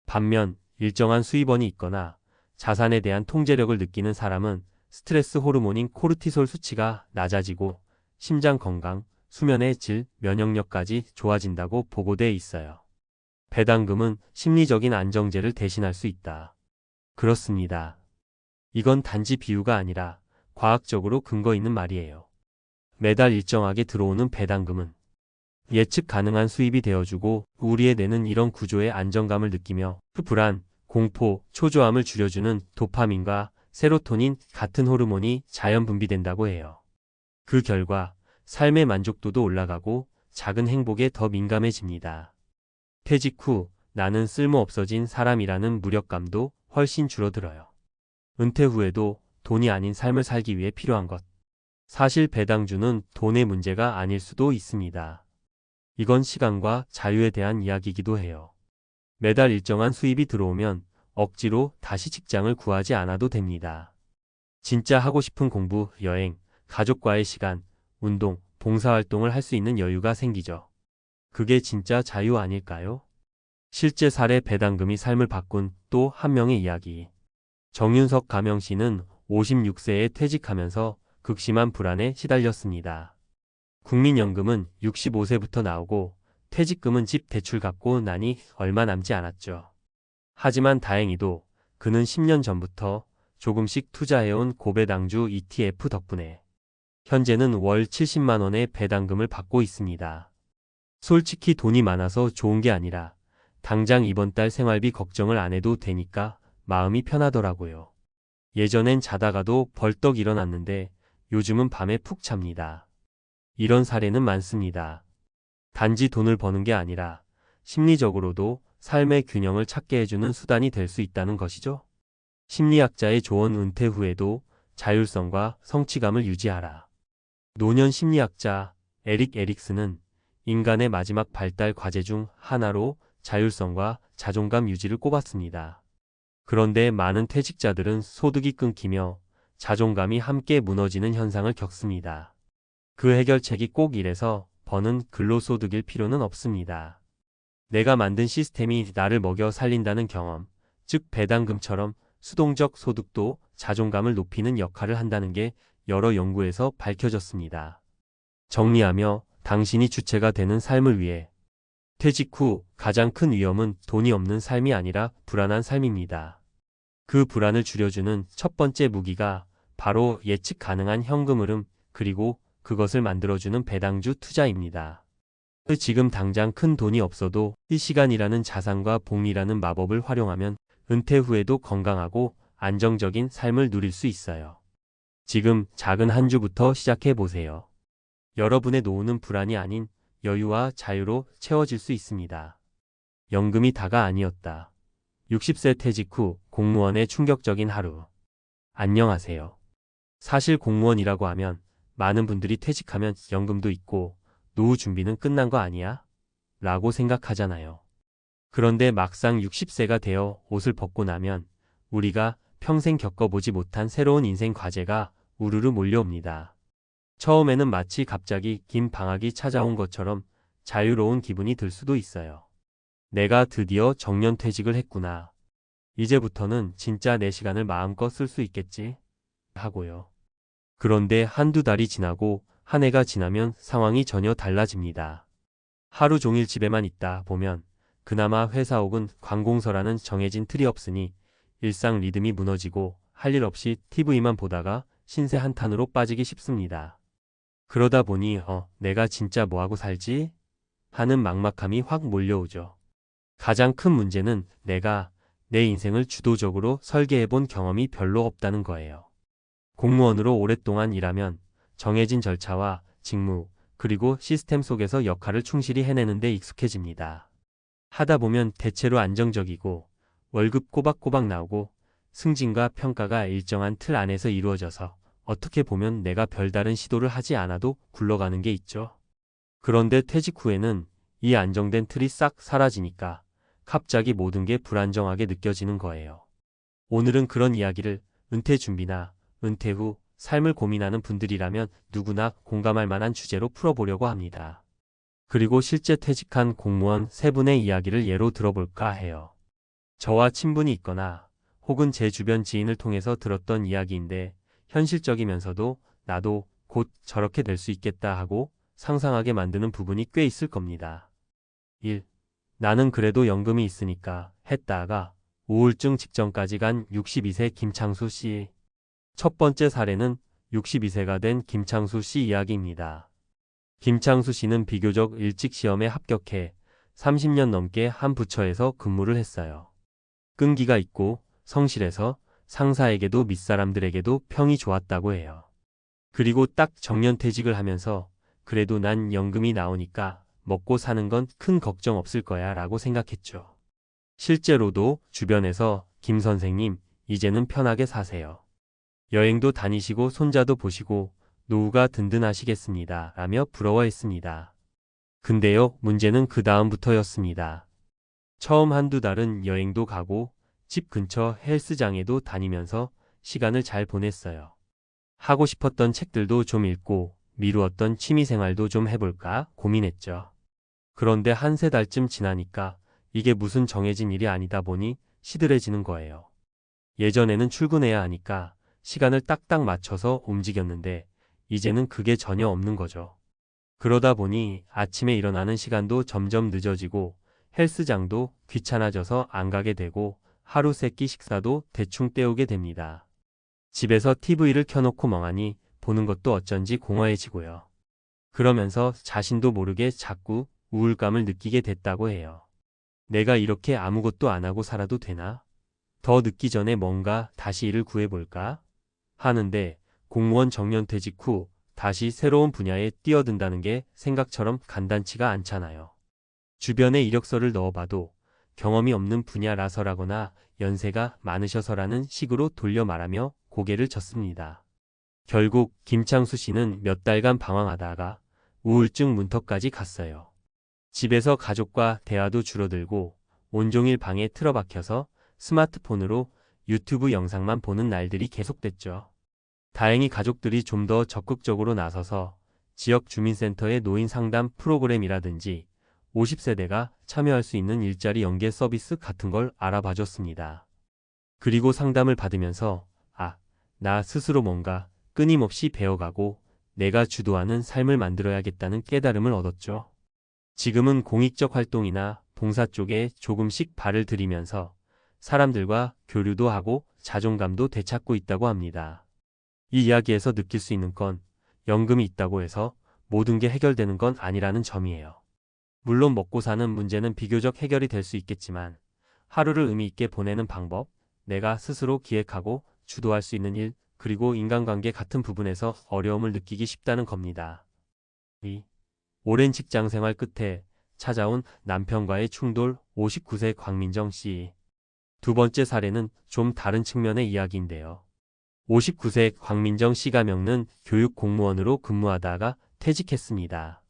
반면 일정한 수입원이 있거나 자산에 대한 통제력을 느끼는 사람은 스트레스 호르몬인 코르티솔 수치가 낮아지고 심장 건강, 수면의 질, 면역력까지 좋아진다고 보고돼 있어요. 배당금은 심리적인 안정제를 대신할 수 있다. 그렇습니다. 이건 단지 비유가 아니라 과학적으로 근거 있는 말이에요. 매달 일정하게 들어오는 배당금은 예측 가능한 수입이 되어주고 우리의 뇌는 이런 구조의 안정감을 느끼며 불안, 공포, 초조함을 줄여주는 도파민과 세로토닌 같은 호르몬이 자연 분비된다고 해요. 그 결과 삶의 만족도도 올라가고 작은 행복에 더 민감해집니다. 퇴직 후 나는 쓸모없어진 사람이라는 무력감도 훨씬 줄어들어요. 은퇴 후에도 돈이 아닌 삶을 살기 위해 필요한 것. 사실 배당주는 돈의 문제가 아닐 수도 있습니다. 이건 시간과 자유에 대한 이야기이기도 해요. 매달 일정한 수입이 들어오면 억지로 다시 직장을 구하지 않아도 됩니다. 진짜 하고 싶은 공부, 여행, 가족과의 시간, 운동, 봉사활동을 할 수 있는 여유가 생기죠. 그게 진짜 자유 아닐까요? 실제 사례 배당금이 삶을 바꾼 또 한 명의 이야기. 정윤석 가명씨는 56세에 퇴직하면서 극심한 불안에 시달렸습니다. 국민연금은 65세부터 나오고 퇴직금은 집 대출 갚고 나니 얼마 남지 않았죠. 하지만 다행히도 그는 10년 전부터 조금씩 투자해온 고배당주 ETF 덕분에 현재는 월 70만 원의 배당금을 받고 있습니다. 솔직히 돈이 많아서 좋은 게 아니라 당장 이번 달 생활비 걱정을 안 해도 되니까 마음이 편하더라고요. 예전엔 자다가도 벌떡 일어났는데 요즘은 밤에 푹 잡니다. 이런 사례는 많습니다. 단지 돈을 버는 게 아니라 심리적으로도 삶의 균형을 찾게 해주는 수단이 될 수 있다는 것이죠. 심리학자의 조언 은퇴 후에도 자율성과 성취감을 유지하라. 노년 심리학자 에릭 에릭스는 인간의 마지막 발달 과제 중 하나로 자율성과 자존감 유지를 꼽았습니다. 그런데 많은 퇴직자들은 소득이 끊기며 자존감이 함께 무너지는 현상을 겪습니다. 그 해결책이 꼭 이래서 버는 근로소득일 필요는 없습니다. 내가 만든 시스템이 나를 먹여 살린다는 경험, 즉 배당금처럼 수동적 소득도 자존감을 높이는 역할을 한다는 게 여러 연구에서 밝혀졌습니다. 정리하며 당신이 주체가 되는 삶을 위해 퇴직 후 가장 큰 위험은 돈이 없는 삶이 아니라 불안한 삶입니다. 그 불안을 줄여주는 첫 번째 무기가 바로 예측 가능한 현금 흐름 그리고 그것을 만들어주는 배당주 투자입니다. 지금 당장 큰 돈이 없어도 이 시간이라는 자산과 복리라는 마법을 활용하면 은퇴 후에도 건강하고 안정적인 삶을 누릴 수 있어요. 지금 작은 한 주부터 시작해 보세요. 여러분의 노후는 불안이 아닌 여유와 자유로 채워질 수 있습니다. 연금이 다가 아니었다. 60세 퇴직 후 공무원의 충격적인 하루. 안녕하세요. 사실 공무원이라고 하면 많은 분들이 퇴직하면 연금도 있고 노후 준비는 끝난 거 아니야? 라고 생각하잖아요. 그런데 막상 60세가 되어 옷을 벗고 나면 우리가 평생 겪어보지 못한 새로운 인생 과제가 우르르 몰려옵니다. 처음에는 마치 갑자기 긴 방학이 찾아온 것처럼 자유로운 기분이 들 수도 있어요. 내가 드디어 정년퇴직을 했구나. 이제부터는 진짜 내 시간을 마음껏 쓸 수 있겠지 하고요. 그런데 한두 달이 지나고 한 해가 지나면 상황이 전혀 달라집니다. 하루 종일 집에만 있다 보면 그나마 회사 혹은 관공서라는 정해진 틀이 없으니 일상 리듬이 무너지고 할 일 없이 TV만 보다가 신세 한탄으로 빠지기 쉽습니다. 그러다 보니 내가 진짜 뭐하고 살지? 하는 막막함이 확 몰려오죠. 가장 큰 문제는 내가 내 인생을 주도적으로 설계해본 경험이 별로 없다는 거예요. 공무원으로 오랫동안 일하면 정해진 절차와 직무, 그리고 시스템 속에서 역할을 충실히 해내는 데 익숙해집니다. 하다 보면 대체로 안정적이고 월급 꼬박꼬박 나오고 승진과 평가가 일정한 틀 안에서 이루어져서 어떻게 보면 내가 별다른 시도를 하지 않아도 굴러가는 게 있죠. 그런데 퇴직 후에는 이 안정된 틀이 싹 사라지니까 갑자기 모든 게 불안정하게 느껴지는 거예요. 오늘은 그런 이야기를 은퇴 준비나 은퇴 후 삶을 고민하는 분들이라면 누구나 공감할 만한 주제로 풀어보려고 합니다. 그리고 실제 퇴직한 공무원 세 분의 이야기를 예로 들어볼까 해요. 저와 친분이 있거나 혹은 제 주변 지인을 통해서 들었던 이야기인데 현실적이면서도 나도 곧 저렇게 될 수 있겠다 하고 상상하게 만드는 부분이 꽤 있을 겁니다. 1. 나는 그래도 연금이 있으니까 했다가 우울증 직전까지 간 62세 김창수 씨. 첫 번째 사례는 62세가 된 김창수 씨 이야기입니다. 김창수 씨는 비교적 일찍 시험에 합격해 30년 넘게 한 부처에서 근무를 했어요. 끈기가 있고 성실해서 상사에게도 윗사람들에게도 평이 좋았다고 해요. 그리고 딱 정년퇴직을 하면서 그래도 난 연금이 나오니까 먹고 사는 건 큰 걱정 없을 거야 라고 생각했죠. 실제로도 주변에서 김 선생님, 이제는 편하게 사세요. 여행도 다니시고 손자도 보시고 노후가 든든하시겠습니다 라며 부러워했습니다. 근데요, 문제는 그 다음부터였습니다. 처음 한두 달은 여행도 가고 집 근처 헬스장에도 다니면서 시간을 잘 보냈어요. 하고 싶었던 책들도 좀 읽고 미루었던 취미생활도 좀 해볼까 고민했죠. 그런데 한 세 달쯤 지나니까 이게 무슨 정해진 일이 아니다 보니 시들해지는 거예요. 예전에는 출근해야 하니까 시간을 딱딱 맞춰서 움직였는데 이제는 그게 전혀 없는 거죠. 그러다 보니 아침에 일어나는 시간도 점점 늦어지고 헬스장도 귀찮아져서 안 가게 되고 하루 세끼 식사도 대충 때우게 됩니다. 집에서 TV를 켜놓고 멍하니 보는 것도 어쩐지 공허해지고요. 그러면서 자신도 모르게 자꾸 우울감을 느끼게 됐다고 해요. 내가 이렇게 아무것도 안 하고 살아도 되나? 더 늦기 전에 뭔가 다시 일을 구해볼까? 하는데 공무원 정년퇴직 후 다시 새로운 분야에 뛰어든다는 게 생각처럼 간단치가 않잖아요. 주변에 이력서를 넣어봐도 경험이 없는 분야라서라거나 연세가 많으셔서라는 식으로 돌려 말하며 고개를 젓습니다. 결국 김창수 씨는 몇 달간 방황하다가 우울증 문턱까지 갔어요. 집에서 가족과 대화도 줄어들고 온종일 방에 틀어박혀서 스마트폰으로 유튜브 영상만 보는 날들이 계속됐죠. 다행히 가족들이 좀 더 적극적으로 나서서 지역 주민센터의 노인 상담 프로그램이라든지 50세대가 참여할 수 있는 일자리 연계 서비스 같은 걸 알아봐줬습니다. 그리고 상담을 받으면서 나 스스로 뭔가 끊임없이 배워가고 내가 주도하는 삶을 만들어야겠다는 깨달음을 얻었죠. 지금은 공익적 활동이나 봉사 쪽에 조금씩 발을 들이면서 사람들과 교류도 하고 자존감도 되찾고 있다고 합니다. 이 이야기에서 느낄 수 있는 건 연금이 있다고 해서 모든 게 해결되는 건 아니라는 점이에요. 물론 먹고 사는 문제는 비교적 해결이 될 수 있겠지만 하루를 의미 있게 보내는 방법, 내가 스스로 기획하고 주도할 수 있는 일, 그리고 인간관계 같은 부분에서 어려움을 느끼기 쉽다는 겁니다. 오랜 직장생활 끝에 찾아온 남편과의 충돌 59세 광민정 씨. 두 번째 사례는 좀 다른 측면의 이야기인데요. 59세 광민정 씨가 겪는 교육 공무원으로 근무하다가 퇴직했습니다.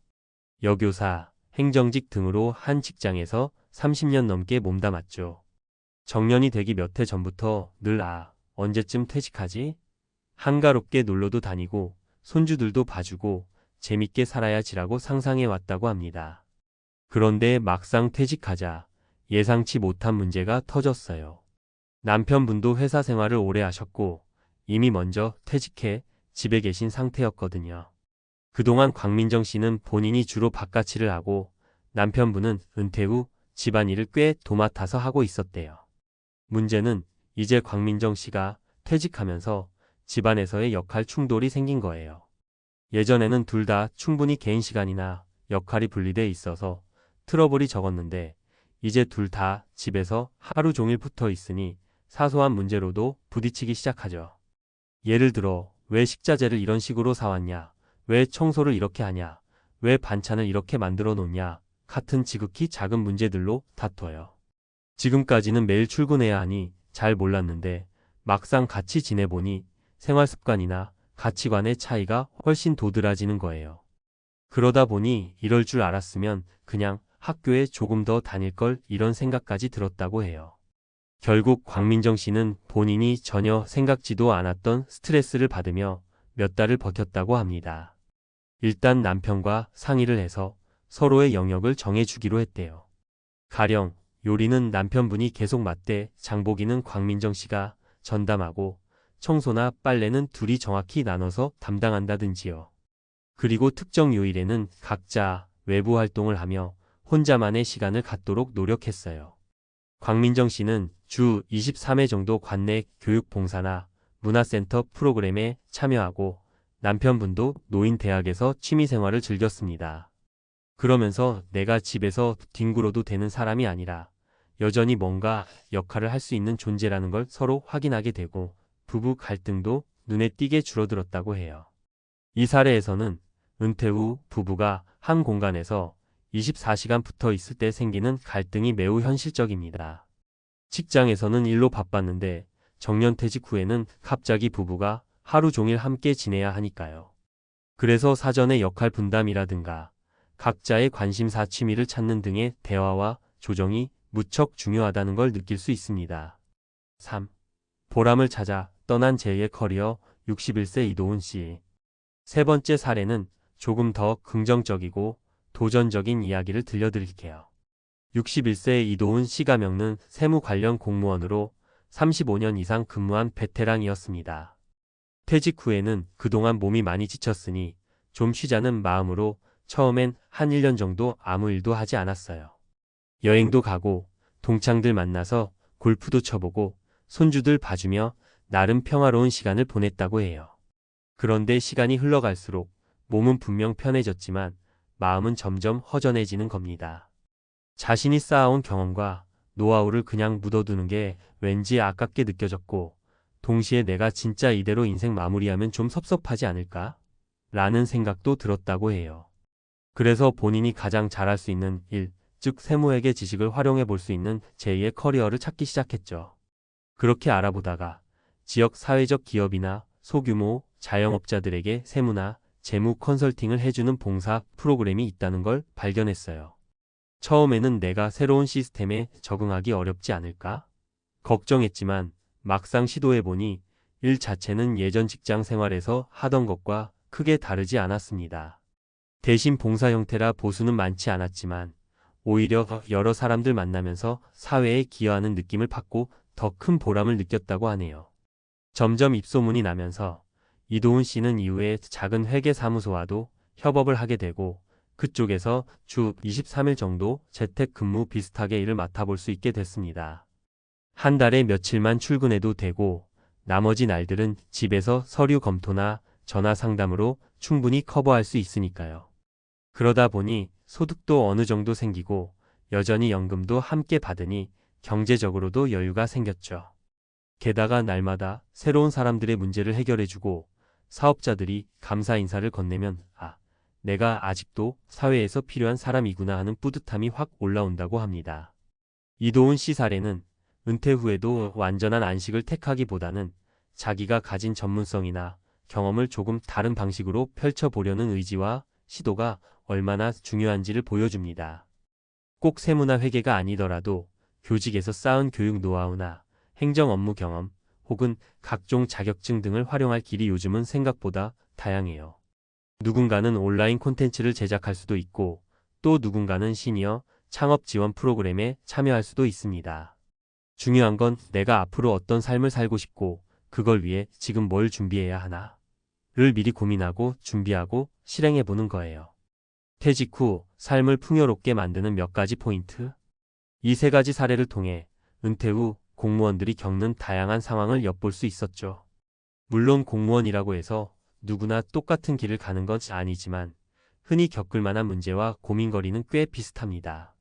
여교사, 행정직 등으로 한 직장에서 30년 넘게 몸담았죠. 정년이 되기 몇 해 전부터 늘 언제쯤 퇴직하지? 한가롭게 놀러도 다니고 손주들도 봐주고 재밌게 살아야지라고 상상해 왔다고 합니다. 그런데 막상 퇴직하자 예상치 못한 문제가 터졌어요. 남편분도 회사 생활을 오래 하셨고 이미 먼저 퇴직해 집에 계신 상태였거든요. 그동안 광민정 씨는 본인이 주로 바깥일을 하고 남편분은 은퇴 후 집안일을 꽤 도맡아서 하고 있었대요. 문제는 이제 광민정 씨가 퇴직하면서 집안에서의 역할 충돌이 생긴 거예요. 예전에는 둘 다 충분히 개인 시간이나 역할이 분리돼 있어서 트러블이 적었는데 이제 둘 다 집에서 하루 종일 붙어 있으니 사소한 문제로도 부딪히기 시작하죠. 예를 들어 왜 식자재를 이런 식으로 사왔냐, 왜 청소를 이렇게 하냐, 왜 반찬을 이렇게 만들어 놓냐 같은 지극히 작은 문제들로 다퉈요. 지금까지는 매일 출근해야 하니 잘 몰랐는데 막상 같이 지내보니 생활 습관이나 가치관의 차이가 훨씬 도드라지는 거예요. 그러다 보니 이럴 줄 알았으면 그냥 학교에 조금 더 다닐 걸 이런 생각까지 들었다고 해요. 결국 광민정 씨는 본인이 전혀 생각지도 않았던 스트레스를 받으며 몇 달을 버텼다고 합니다. 일단 남편과 상의를 해서 서로의 영역을 정해주기로 했대요. 가령 요리는 남편분이 계속 맡되 장보기는 광민정 씨가 전담하고 청소나 빨래는 둘이 정확히 나눠서 담당한다든지요. 그리고 특정 요일에는 각자 외부 활동을 하며 혼자만의 시간을 갖도록 노력했어요. 광민정 씨는 주 23회 정도 관내 교육 봉사나 문화센터 프로그램에 참여하고 남편분도 노인대학에서 취미생활을 즐겼습니다. 그러면서 내가 집에서 뒹굴어도 되는 사람이 아니라 여전히 뭔가 역할을 할 수 있는 존재라는 걸 서로 확인하게 되고 부부 갈등도 눈에 띄게 줄어들었다고 해요. 이 사례에서는 은퇴 후 부부가 한 공간에서 24시간 붙어 있을 때 생기는 갈등이 매우 현실적입니다. 직장에서는 일로 바빴는데 정년퇴직 후에는 갑자기 부부가 하루 종일 함께 지내야 하니까요. 그래서 사전에 역할 분담이라든가 각자의 관심사 취미를 찾는 등의 대화와 조정이 무척 중요하다는 걸 느낄 수 있습니다. 3. 보람을 찾아 떠난 제2의 커리어 61세 이도훈 씨. 세 번째 사례는 조금 더 긍정적이고 도전적인 이야기를 들려드릴게요. 61세 이도훈 씨가 겪는 세무 관련 공무원으로 35년 이상 근무한 베테랑이었습니다. 퇴직 후에는 그동안 몸이 많이 지쳤으니 좀 쉬자는 마음으로 처음엔 한 1년 정도 아무 일도 하지 않았어요. 여행도 가고 동창들 만나서 골프도 쳐보고 손주들 봐주며 나름 평화로운 시간을 보냈다고 해요. 그런데 시간이 흘러갈수록 몸은 분명 편해졌지만 마음은 점점 허전해지는 겁니다. 자신이 쌓아온 경험과 노하우를 그냥 묻어두는 게 왠지 아깝게 느껴졌고 동시에 내가 진짜 이대로 인생 마무리하면 좀 섭섭하지 않을까? 라는 생각도 들었다고 해요. 그래서 본인이 가장 잘할 수 있는 일, 즉 세무회계 지식을 활용해 볼 수 있는 제2의 커리어를 찾기 시작했죠. 그렇게 알아보다가 지역 사회적 기업이나 소규모 자영업자들에게 세무나 재무 컨설팅을 해주는 봉사 프로그램이 있다는 걸 발견했어요. 처음에는 내가 새로운 시스템에 적응하기 어렵지 않을까? 걱정했지만 막상 시도해보니 일 자체는 예전 직장 생활에서 하던 것과 크게 다르지 않았습니다. 대신 봉사 형태라 보수는 많지 않았지만 오히려 여러 사람들 만나면서 사회에 기여하는 느낌을 받고 더 큰 보람을 느꼈다고 하네요. 점점 입소문이 나면서 이도훈 씨는 이후에 작은 회계사무소와도 협업을 하게 되고 그쪽에서 주 23일 정도 재택근무 비슷하게 일을 맡아볼 수 있게 됐습니다. 한 달에 며칠만 출근해도 되고 나머지 날들은 집에서 서류 검토나 전화 상담으로 충분히 커버할 수 있으니까요. 그러다 보니 소득도 어느 정도 생기고 여전히 연금도 함께 받으니 경제적으로도 여유가 생겼죠. 게다가 날마다 새로운 사람들의 문제를 해결해주고 사업자들이 감사 인사를 건네면 내가 아직도 사회에서 필요한 사람이구나 하는 뿌듯함이 확 올라온다고 합니다. 이도훈 씨 사례는 은퇴 후에도 완전한 안식을 택하기보다는 자기가 가진 전문성이나 경험을 조금 다른 방식으로 펼쳐보려는 의지와 시도가 얼마나 중요한지를 보여줍니다. 꼭 세무나 회계가 아니더라도 교직에서 쌓은 교육 노하우나 행정 업무 경험 혹은 각종 자격증 등을 활용할 길이 요즘은 생각보다 다양해요. 누군가는 온라인 콘텐츠를 제작할 수도 있고 또 누군가는 시니어 창업 지원 프로그램에 참여할 수도 있습니다. 중요한 건 내가 앞으로 어떤 삶을 살고 싶고 그걸 위해 지금 뭘 준비해야 하나를 미리 고민하고 준비하고 실행해 보는 거예요. 퇴직 후 삶을 풍요롭게 만드는 몇 가지 포인트. 이 세 가지 사례를 통해 은퇴 후 공무원들이 겪는 다양한 상황을 엿볼 수 있었죠. 물론 공무원이라고 해서 누구나 똑같은 길을 가는 건 아니지만 흔히 겪을 만한 문제와 고민거리는 꽤 비슷합니다.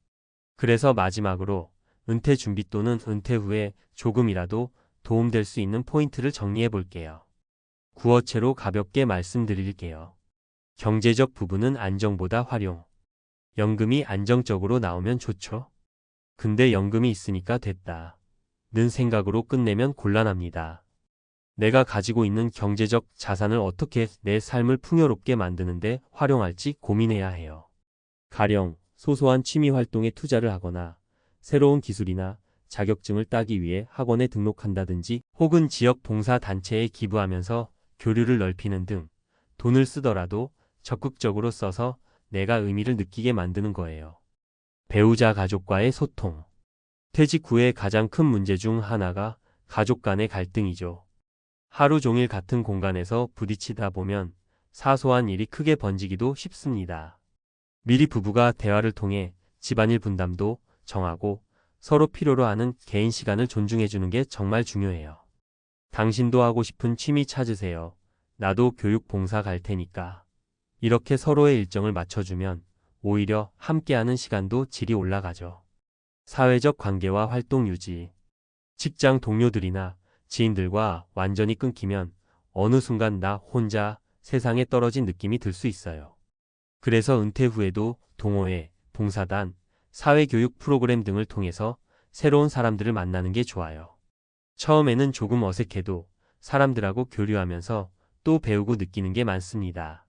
그래서 마지막으로 은퇴 준비 또는 은퇴 후에 조금이라도 도움될 수 있는 포인트를 정리해 볼게요. 구어체로 가볍게 말씀드릴게요. 경제적 부분은 안정보다 활용. 연금이 안정적으로 나오면 좋죠. 근데 연금이 있으니까 됐다 는 생각으로 끝내면 곤란합니다. 내가 가지고 있는 경제적 자산을 어떻게 내 삶을 풍요롭게 만드는데 활용할지 고민해야 해요. 가령 소소한 취미 활동에 투자를 하거나 새로운 기술이나 자격증을 따기 위해 학원에 등록한다든지 혹은 지역 봉사 단체에 기부하면서 교류를 넓히는 등 돈을 쓰더라도 적극적으로 써서 내가 의미를 느끼게 만드는 거예요. 배우자 가족과의 소통. 퇴직 후에 가장 큰 문제 중 하나가 가족 간의 갈등이죠. 하루 종일 같은 공간에서 부딪히다 보면 사소한 일이 크게 번지기도 쉽습니다. 미리 부부가 대화를 통해 집안일 분담도 정하고 서로 필요로 하는 개인 시간을 존중해주는 게 정말 중요해요. 당신도 하고 싶은 취미 찾으세요. 나도 교육 봉사 갈 테니까. 이렇게 서로의 일정을 맞춰주면 오히려 함께하는 시간도 질이 올라가죠. 사회적 관계와 활동 유지. 직장 동료들이나 지인들과 완전히 끊기면 어느 순간 나 혼자 세상에 떨어진 느낌이 들 수 있어요. 그래서 은퇴 후에도 동호회, 봉사단, 사회교육 프로그램 등을 통해서 새로운 사람들을 만나는 게 좋아요. 처음에는 조금 어색해도 사람들하고 교류하면서 또 배우고 느끼는 게 많습니다.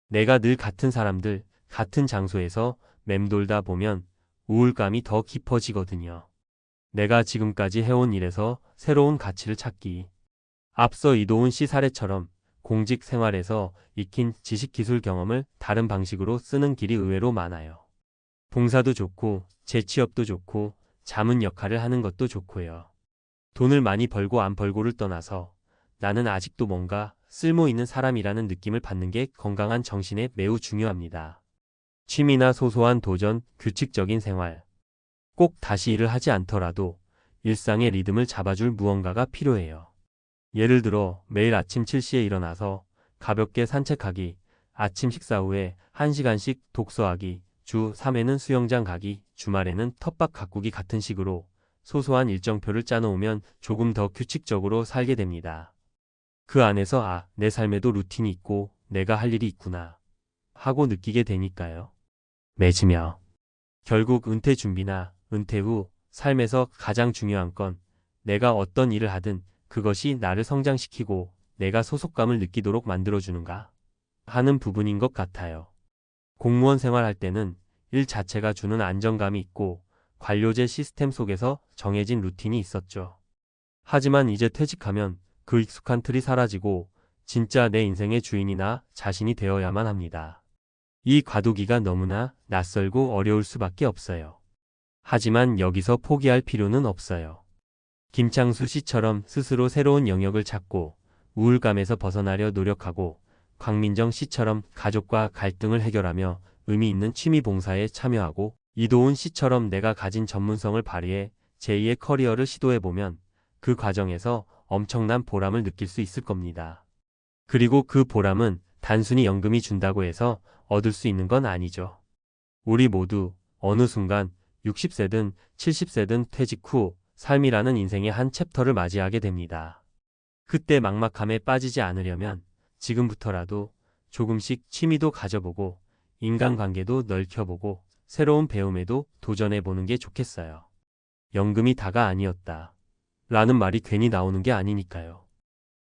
내가 늘 같은 사람들, 같은 장소에서 맴돌다 보면 우울감이 더 깊어지거든요. 내가 지금까지 해온 일에서 새로운 가치를 찾기. 앞서 이도훈 씨 사례처럼 공직 생활에서 익힌 지식 기술 경험을 다른 방식으로 쓰는 길이 의외로 많아요. 봉사도 좋고 재취업도 좋고 자문 역할을 하는 것도 좋고요. 돈을 많이 벌고 안 벌고를 떠나서 나는 아직도 뭔가 쓸모 있는 사람이라는 느낌을 받는 게 건강한 정신에 매우 중요합니다. 취미나 소소한 도전, 규칙적인 생활. 꼭 다시 일을 하지 않더라도 일상의 리듬을 잡아줄 무언가가 필요해요. 예를 들어 매일 아침 7시에 일어나서 가볍게 산책하기, 아침 식사 후에 1시간씩 독서하기, 주 3회는 수영장 가기, 주말에는 텃밭 가꾸기 같은 식으로 소소한 일정표를 짜놓으면 조금 더 규칙적으로 살게 됩니다. 그 안에서 내 삶에도 루틴이 있고 내가 할 일이 있구나 하고 느끼게 되니까요. 맺으며 결국 은퇴 준비나 은퇴 후 삶에서 가장 중요한 건 내가 어떤 일을 하든 그것이 나를 성장시키고 내가 소속감을 느끼도록 만들어주는가 하는 부분인 것 같아요. 공무원 생활할 때는 일 자체가 주는 안정감이 있고 관료제 시스템 속에서 정해진 루틴이 있었죠. 하지만 이제 퇴직하면 그 익숙한 틀이 사라지고 진짜 내 인생의 주인이나 자신이 되어야만 합니다. 이 과도기가 너무나 낯설고 어려울 수밖에 없어요. 하지만 여기서 포기할 필요는 없어요. 김창수 씨처럼 스스로 새로운 영역을 찾고 우울감에서 벗어나려 노력하고 광민정 씨처럼 가족과 갈등을 해결하며 의미 있는 취미 봉사에 참여하고 이도훈 씨처럼 내가 가진 전문성을 발휘해 제2의 커리어를 시도해보면 그 과정에서 엄청난 보람을 느낄 수 있을 겁니다. 그리고 그 보람은 단순히 연금이 준다고 해서 얻을 수 있는 건 아니죠. 우리 모두 어느 순간 60세든 70세든 퇴직 후 삶이라는 인생의 한 챕터를 맞이하게 됩니다. 그때 막막함에 빠지지 않으려면 지금부터라도 조금씩 취미도 가져보고 인간관계도 넓혀보고 새로운 배움에도 도전해보는 게 좋겠어요. 연금이 다가 아니었다 라는 말이 괜히 나오는 게 아니니까요.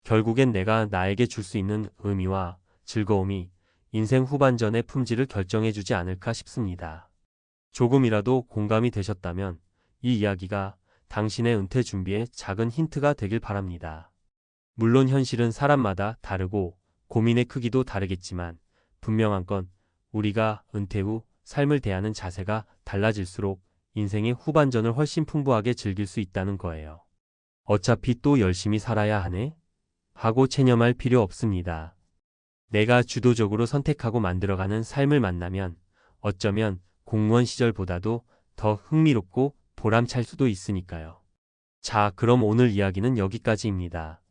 결국엔 내가 나에게 줄 수 있는 의미와 즐거움이 인생 후반전의 품질을 결정해주지 않을까 싶습니다. 조금이라도 공감이 되셨다면 이 이야기가 당신의 은퇴 준비에 작은 힌트가 되길 바랍니다. 물론 현실은 사람마다 다르고 고민의 크기도 다르겠지만 분명한 건 우리가 은퇴 후 삶을 대하는 자세가 달라질수록 인생의 후반전을 훨씬 풍부하게 즐길 수 있다는 거예요. 어차피 또 열심히 살아야 하네? 하고 체념할 필요 없습니다. 내가 주도적으로 선택하고 만들어가는 삶을 만나면 어쩌면 공무원 시절보다도 더 흥미롭고 보람찰 수도 있으니까요. 자, 그럼 오늘 이야기는 여기까지입니다.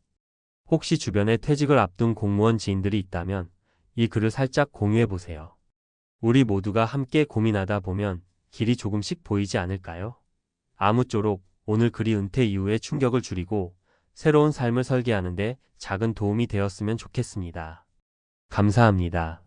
혹시 주변에 퇴직을 앞둔 공무원 지인들이 있다면 이 글을 살짝 공유해 보세요. 우리 모두가 함께 고민하다 보면 길이 조금씩 보이지 않을까요? 아무쪼록 오늘 글이 은퇴 이후의 충격을 줄이고 새로운 삶을 설계하는데 작은 도움이 되었으면 좋겠습니다. 감사합니다.